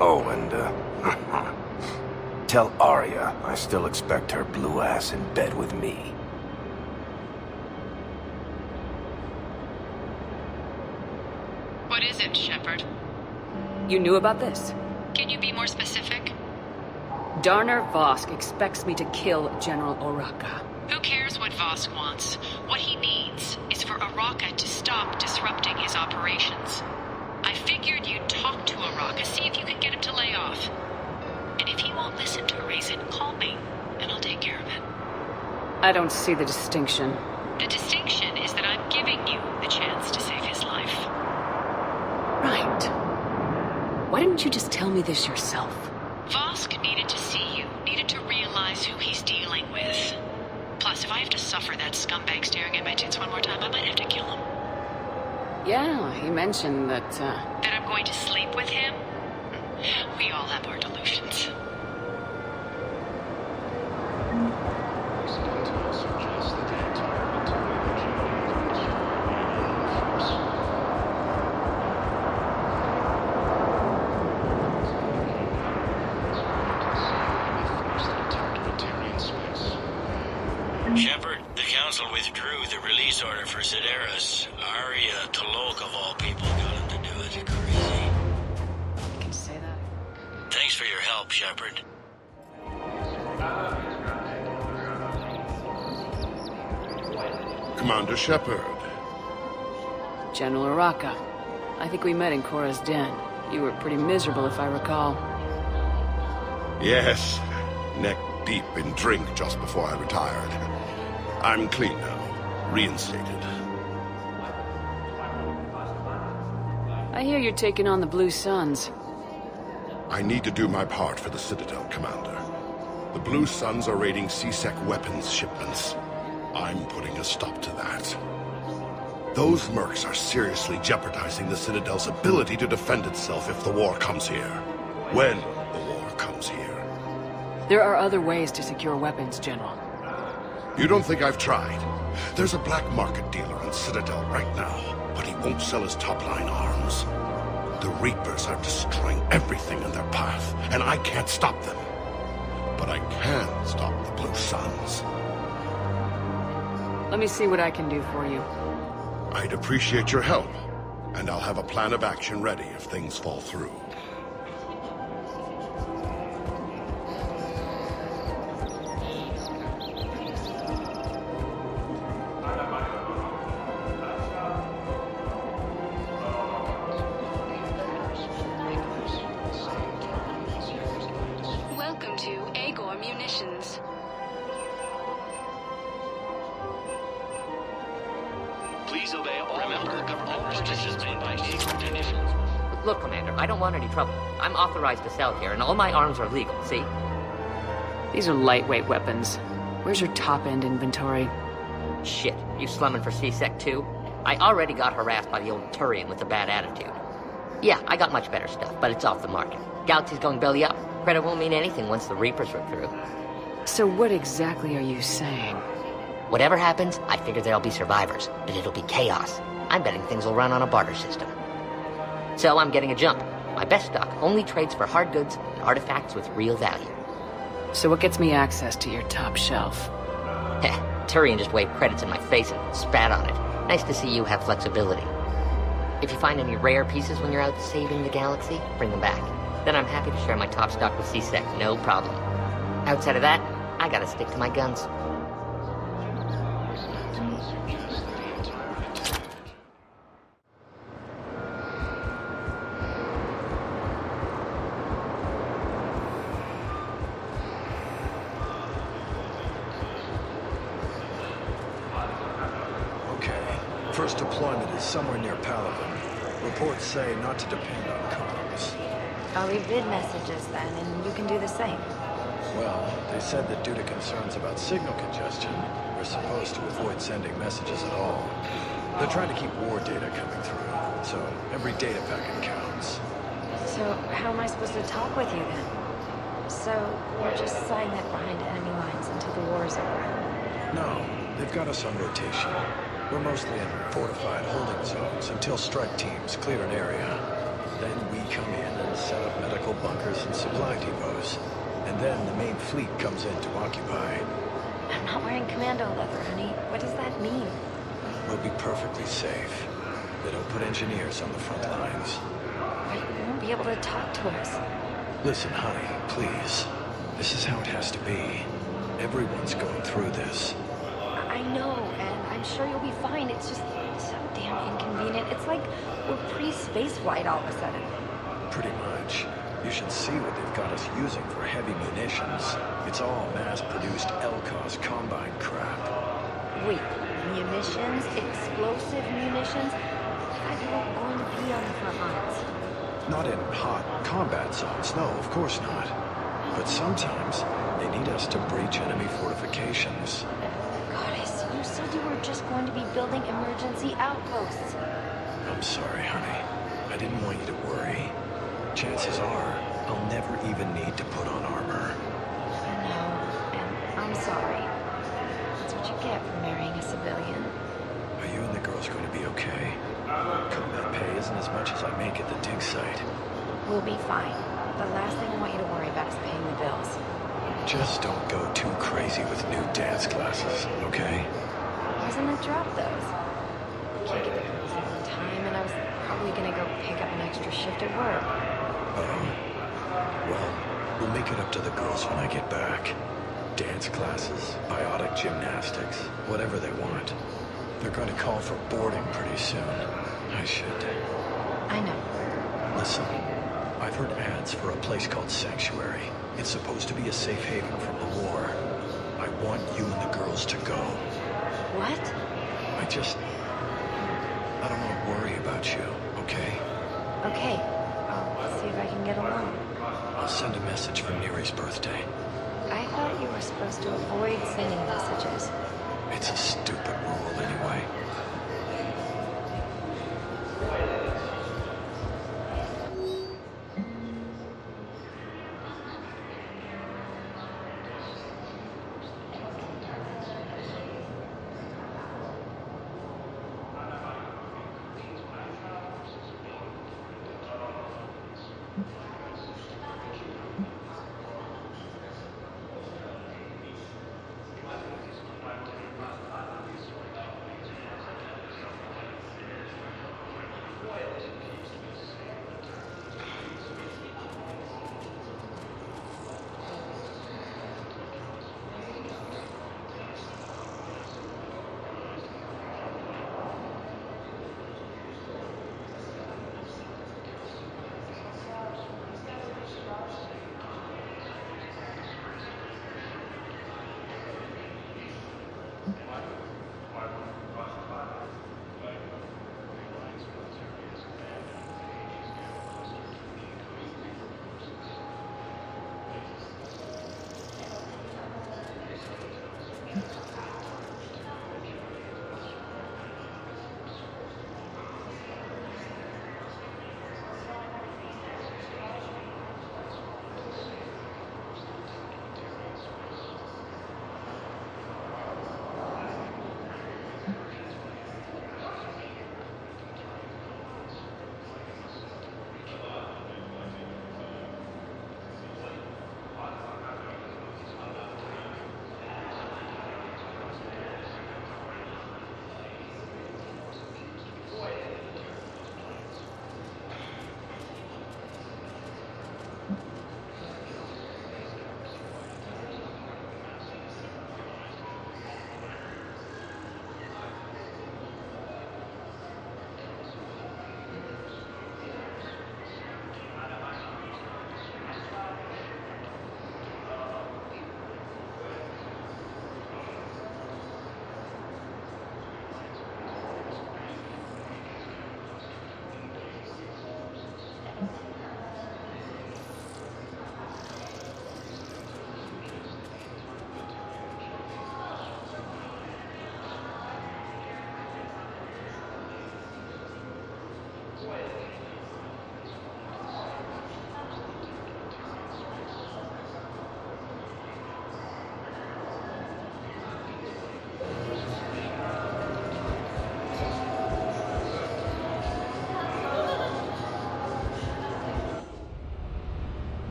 Oh, and, tell Arya I still expect her blue ass in bed with me. What is it, Shepard? You knew about this? Can you be more specific? Darner Vosk expects me to kill General Oraka. Who cares what Vosk wants? What he needs is for Oraka to stop disrupting his operations. I figured you'd talk to Oraka, see if you can get him to lay off. And if he won't listen to reason, call me, and I'll take care of it. I don't see the distinction. The distinction is that I'm giving you the chance to save his life. Right. Why didn't you just tell me this yourself? Vosk needed to see you, needed to realize who he's dealing with. Plus, if I have to suffer that scumbag staring at my tits one more time, I might have to kill him. Yeah, he mentioned that, That I'm going to sleep with him? We all have our delusions. arrest order for Sideris. Arya Tolok, of all people, got him to do it. Crazy. You can say that. Thanks for your help, Shepard. Commander Shepard. General Uraka. I think we met in Korra's den. You were pretty miserable, if I recall. Yes, neck deep in drink just before I retired. I'm clean now, reinstated. I hear you're taking on the Blue Suns. I need to do my part for the Citadel, Commander. The Blue Suns are raiding C-Sec weapons shipments. I'm putting a stop to that. Those mercs are seriously jeopardizing the Citadel's ability to defend itself if the war comes here. When the war comes here. There are other ways to secure weapons, General. You don't think I've tried? There's a black market dealer on Citadel right now, but he won't sell his top-line arms. The Reapers are destroying everything in their path, and I can't stop them. But I can stop the Blue Suns. Let me see what I can do for you. I'd appreciate your help, and I'll have a plan of action ready if things fall through. Welcome to Agor Munitions. Please obey all. Remember, all purchases made by Agor Munitions. Look, Commander, I don't want any trouble. I'm authorized to sell here, and all my arms are legal, see? These are lightweight weapons. Where's your top-end inventory? Shit, you slumming for C-Sec too? I already got harassed by the old Turian with a bad attitude. Yeah, I got much better stuff, but it's off the market. Galaxy's going belly up. Credit won't mean anything once the Reapers rip through. So what exactly are you saying? Whatever happens, I figure there'll be survivors, but it'll be chaos. I'm betting things will run on a barter system. So I'm getting a jump. My best stock only trades for hard goods and artifacts with real value. So what gets me access to your top shelf? Heh, Turian just waved credits in my face and spat on it. Nice to see you have flexibility. If you find any rare pieces when you're out saving the galaxy, bring them back. Then I'm happy to share my top stock with C-Sec, no problem. Outside of that, I gotta stick to my guns. First deployment is somewhere near Palaven. Reports say not to depend on comms. I'll leave vid messages then, and you can do the same. Well, they said that due to concerns about signal congestion, we're supposed to avoid sending messages at all. They're trying to keep war data coming through, so every data packet counts. So how am I supposed to talk with you then? So we're just lying there behind enemy lines until the war is over? No, they've got us on rotation. We're mostly in fortified holding zones until strike teams clear an area. Then we come in and set up medical bunkers and supply depots. And then the main fleet comes in to occupy. I'm not wearing commando leather, honey. What does that mean? We'll be perfectly safe. They don't put engineers on the front lines. But you won't be able to talk to us. Listen, honey, please. This is how it has to be. Everyone's going through this. I know, and I'm sure you'll be fine. It's just so damn inconvenient. It's like we're pre-space flight all of a sudden. Pretty much. You should see what they've got us using for heavy munitions. It's all mass-produced LCOS Combine crap. Wait, munitions? Explosive munitions? I thought you were going to be on the front lines. Not in hot combat zones, no, of course not. But sometimes they need us to breach enemy fortifications. Goddess, you said you were just going to be building emergency outposts. I'm sorry, honey. I didn't want you to worry. Chances are, I'll never even need to put on armor. I know, and I'm sorry. That's what you get for marrying a civilian. Are you and the girls going to be okay? Combat pay isn't as much as I make at the dig site. We'll be fine. The last thing I want you to worry about is paying the bills. Just don't go too crazy with new dance classes, okay? wasn't a drop those. Can't get the girls in on time, and I was probably gonna go pick up an extra shift at work. Well, we'll make it up to the girls when I get back. Dance classes, biotic gymnastics, whatever they want. They're going to call for boarding pretty soon. I should... I know. Listen, I've heard ads for a place called Sanctuary. It's supposed to be a safe haven from the war. I want you and the girls to go. What? I don't want to worry about you, okay? Okay. I'll see if I can get along. I'll send a message for Neri's birthday. I thought you were supposed to avoid sending messages. It's a stupid rule anyway.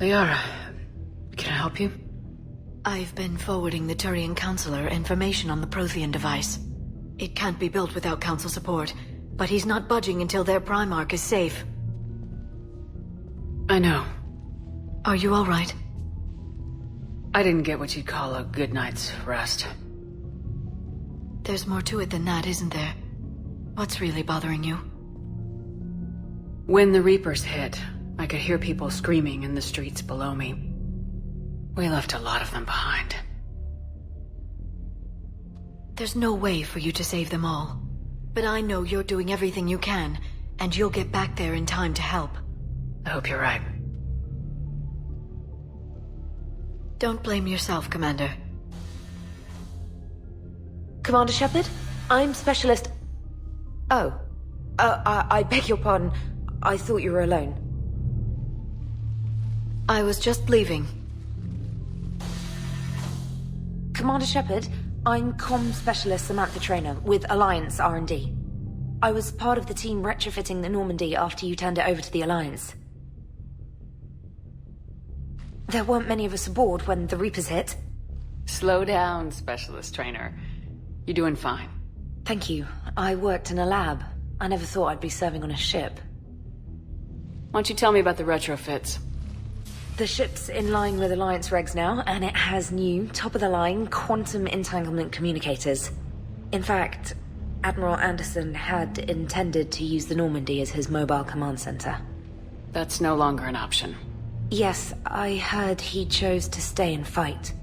Liara, can I help you? I've been forwarding the Turian Counselor information on the Prothean device. It can't be built without Council support, but he's not budging until their Primarch is safe. I know. Are you all right? I didn't get what you'd call a good night's rest. There's more to it than that, isn't there? What's really bothering you? When the Reapers hit, I could hear people screaming in the streets below me. We left a lot of them behind. There's no way for you to save them all. But I know you're doing everything you can, and you'll get back there in time to help. I hope you're right. Don't blame yourself, Commander. Commander Shepard? I'm Specialist... Oh. I beg your pardon. I thought you were alone. I was just leaving. Commander Shepard, I'm Comm Specialist Samantha Traynor with Alliance R&D. I was part of the team retrofitting the Normandy after you turned it over to the Alliance. There weren't many of us aboard when the Reapers hit. Slow down, Specialist Traynor. You're doing fine. Thank you. I worked in a lab. I never thought I'd be serving on a ship. Why don't you tell me about the retrofits? The ship's in line with Alliance regs now, and it has new, top-of-the-line, quantum entanglement communicators. In fact, Admiral Anderson had intended to use the Normandy as his mobile command center. That's no longer an option. Yes, I heard he chose to stay and fight.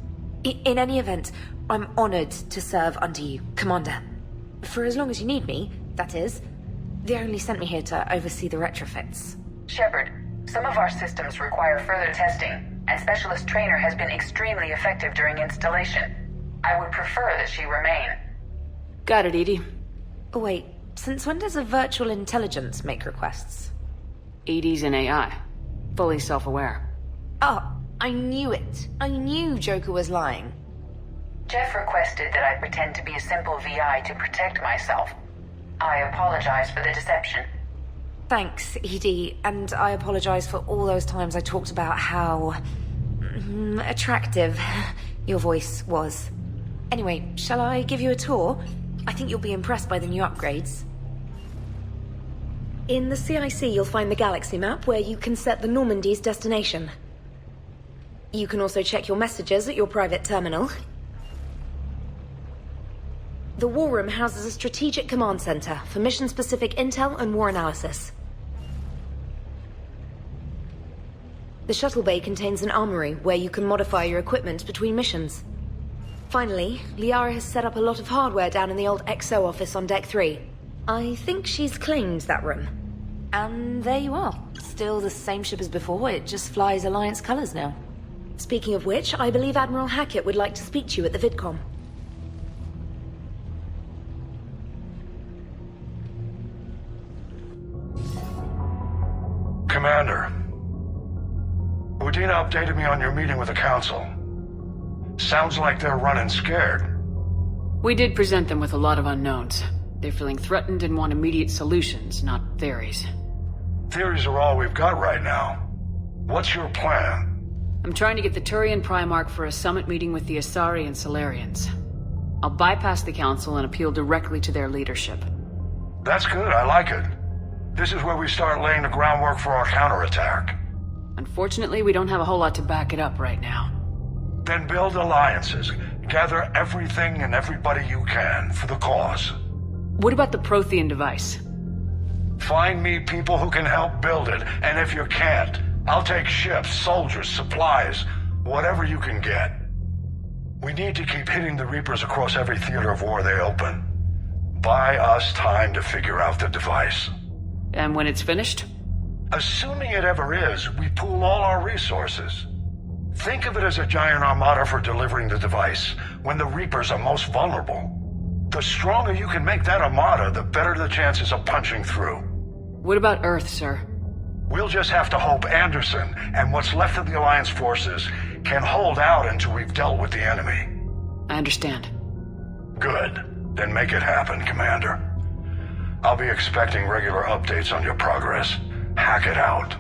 In any event, I'm honored to serve under you, Commander. For as long as you need me, that is. They only sent me here to oversee the retrofits. Shepard, some of our systems require further testing, and Specialist Traynor has been extremely effective during installation. I would prefer that she remain. Got it, EDI. Oh, wait, since when does a virtual intelligence make requests? EDI's an AI. Fully self-aware. Oh, I knew it. I knew Joker was lying. Jeff requested that I pretend to be a simple VI to protect myself. I apologize for the deception. Thanks, ED, and I apologize for all those times I talked about how... attractive your voice was. Anyway, shall I give you a tour? I think you'll be impressed by the new upgrades. In the CIC, you'll find the galaxy map where you can set the Normandy's destination. You can also check your messages at your private terminal. The War Room houses a strategic command center for mission-specific intel and war analysis. The shuttle bay contains an armory where you can modify your equipment between missions. Finally, Liara has set up a lot of hardware down in the old XO office on Deck 3. I think she's claimed that room. And there you are. Still the same ship as before, it just flies Alliance colors now. Speaking of which, I believe Admiral Hackett would like to speak to you at the VidCom. Commander, Udina updated me on your meeting with the Council. Sounds like they're running scared. We did present them with a lot of unknowns. They're feeling threatened and want immediate solutions, not theories. Theories are all we've got right now. What's your plan? I'm trying to get the Turian Primarch for a summit meeting with the Asari and Solarians. I'll bypass the Council and appeal directly to their leadership. That's good, I like it. This is where we start laying the groundwork for our counterattack. Unfortunately, we don't have a whole lot to back it up right now. Then build alliances. Gather everything and everybody you can for the cause. What about the Prothean device? Find me people who can help build it, and if you can't, I'll take ships, soldiers, supplies, whatever you can get. We need to keep hitting the Reapers across every theater of war they open. Buy us time to figure out the device. And when it's finished? Assuming it ever is, we pool all our resources. Think of it as a giant armada for delivering the device, when the Reapers are most vulnerable. The stronger you can make that armada, the better the chances of punching through. What about Earth, sir? We'll just have to hope Anderson, and what's left of the Alliance forces, can hold out until we've dealt with the enemy. I understand. Good. Then make it happen, Commander. I'll be expecting regular updates on your progress. Hack it out.